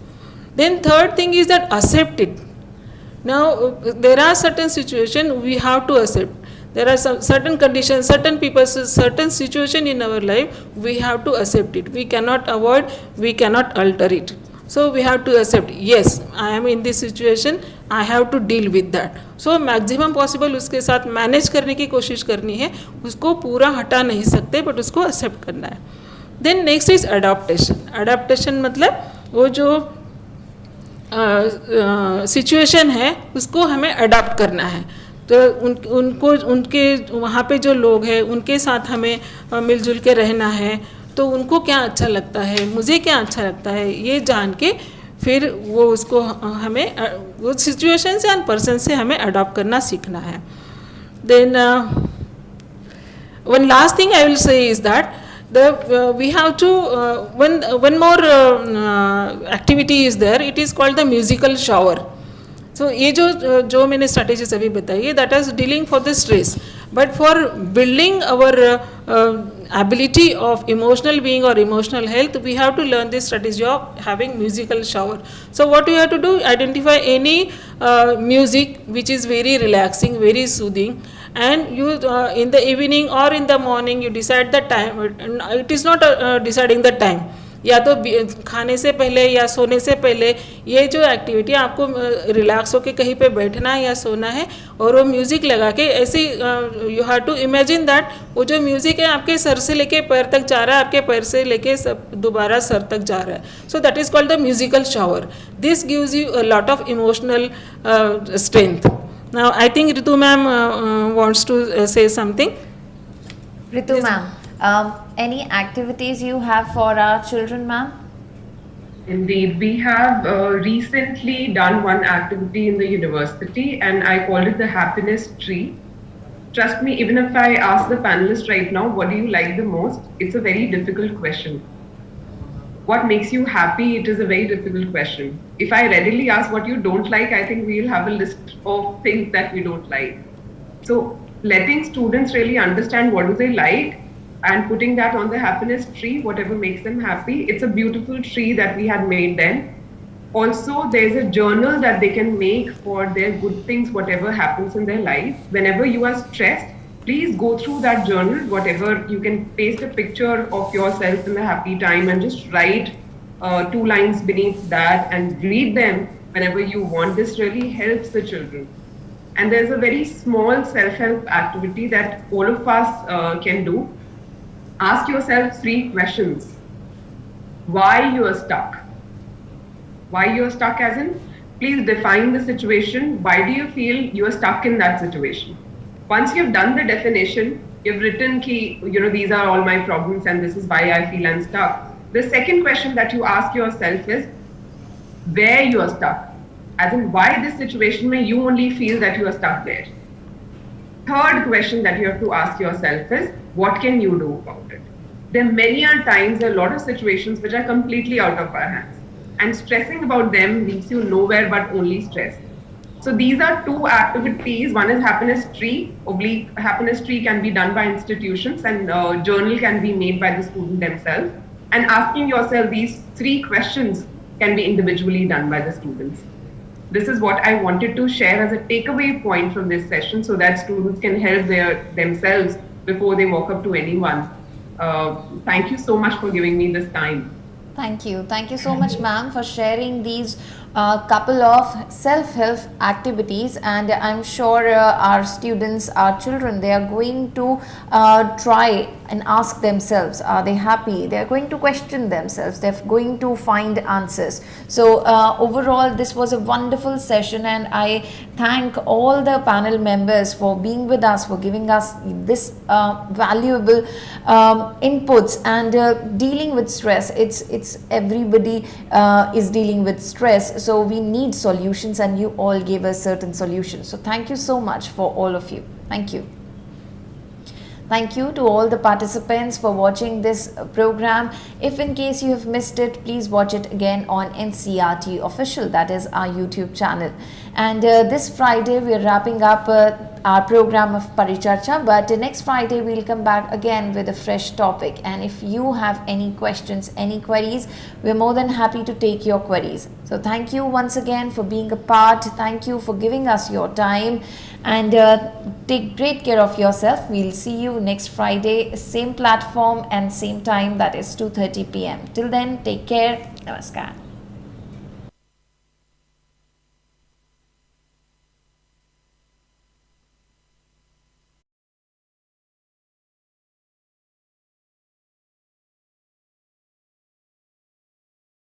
Then third thing is that accept it. Now there are certain situations we have to accept. There are some certain conditions, certain people, certain situation in our life, we have to accept it. We cannot avoid, we cannot alter it. So we have to accept, yes, I am in this situation, I have to deal with that. So maximum possible उसके साथ manage करने की कोशिश करनी है, उसको पूरा हटा नहीं सकते, बट उसको एक्सेप्ट करना है. Then next is adaptation. Adaptation मतलब वो जो सिचुएशन है उसको हमें अडॉप्ट करना है. तो उनको उनके वहाँ पे जो लोग हैं उनके साथ हमें मिलजुल के रहना है. तो उनको क्या अच्छा लगता है, मुझे क्या अच्छा लगता है, ये जान के फिर वो उसको हमें वो सिचुएशन से एंड पर्सन से हमें अडॉप्ट करना सीखना है. Then one last thing I will say is that we have to one more activity is there, it is called the musical shower. So ये जो मैंने strategies अभी बताई है, that is dealing for the stress, but for building our ability of emotional being or emotional health, we have to learn this strategy of having musical shower. So what you have to do, identify any music which is very relaxing, very soothing, and you in the evening or in the morning you decide the time. It is not deciding the time, या तो खाने से पहले या सोने से पहले ये जो एक्टिविटी आपको रिलैक्स होके कहीं पे बैठना है या सोना है, और वो म्यूज़िक लगा के ऐसे you have to imagine that वो जो म्यूज़िक है आपके सर से लेके पैर तक जा रहा है, आपके पैर से लेके दोबारा सर तक जा रहा है. So that is called the musical shower. This gives you a lot of emotional strength. Now I think Ritu ma'am wants to say something. Ritu ma'am, any activities you have for our children, ma'am? Indeed, we have recently done one activity in the university, and I called it the happiness tree. Trust me, even if I ask the panelists right now, what do you like the most? It's a very difficult question. what makes you happy, it is a very difficult question. If I readily ask what you don't like, I think we'll have a list of things that we don't like. So letting students really understand what do they like and putting that on the happiness tree, whatever makes them happy, it's a beautiful tree that we had made then. Also, there's a journal that they can make for their good things, whatever happens in their life. Whenever you are stressed, please go through that journal, whatever, you can paste a picture of yourself in the happy time and just write 2 lines beneath that and read them whenever you want. This really helps the children. And there's a very small self-help activity that all of us can do. Ask yourself 3 questions. Why you are stuck? Why you are stuck as in, please define the situation. Why do you feel you are stuck in that situation? Once you've done the definition, you've written these are all my problems and this is why I feel I'm stuck. The second question that you ask yourself is, where you are stuck? As in, why this situation where you only feel that you are stuck there? Third question that you have to ask yourself is, what can you do about it? There are many times, there are a lot of situations which are completely out of our hands. And stressing about them leaves you nowhere but only stress. So these are 2 activities. One is happiness tree. Happiness tree can be done by institutions and journal can be made by the student themselves. And asking yourself these 3 questions can be individually done by the students. This is what I wanted to share as a takeaway point from this session so that students can help themselves before they walk up to anyone. Thank you so much for giving me this time. Thank you. Thank you so much, ma'am, for sharing these couple of self-help activities, and I'm sure our students, our children, they are going to try and ask themselves, are they happy? They are going to question themselves. They're going to find answers. So overall, this was a wonderful session, and I thank all the panel members for being with us, for giving us this valuable inputs and dealing with stress. It's everybody is dealing with stress, so we need solutions, and you all gave us certain solutions. So thank you so much for all of you. Thank you. Thank you to all the participants for watching this program. If in case you have missed it, please watch it again on NCRT Official, that is our YouTube channel. And this Friday we are wrapping up our program of Paricharcha, but next Friday we'll come back again with a fresh topic. And if you have any questions, any queries, we're more than happy to take your queries. So thank you once again for being a part. Thank you for giving us your time, and take great care of yourself. We'll see you next Friday, same platform and same time, that is 2:30 p.m. Till then, take care. Namaskar.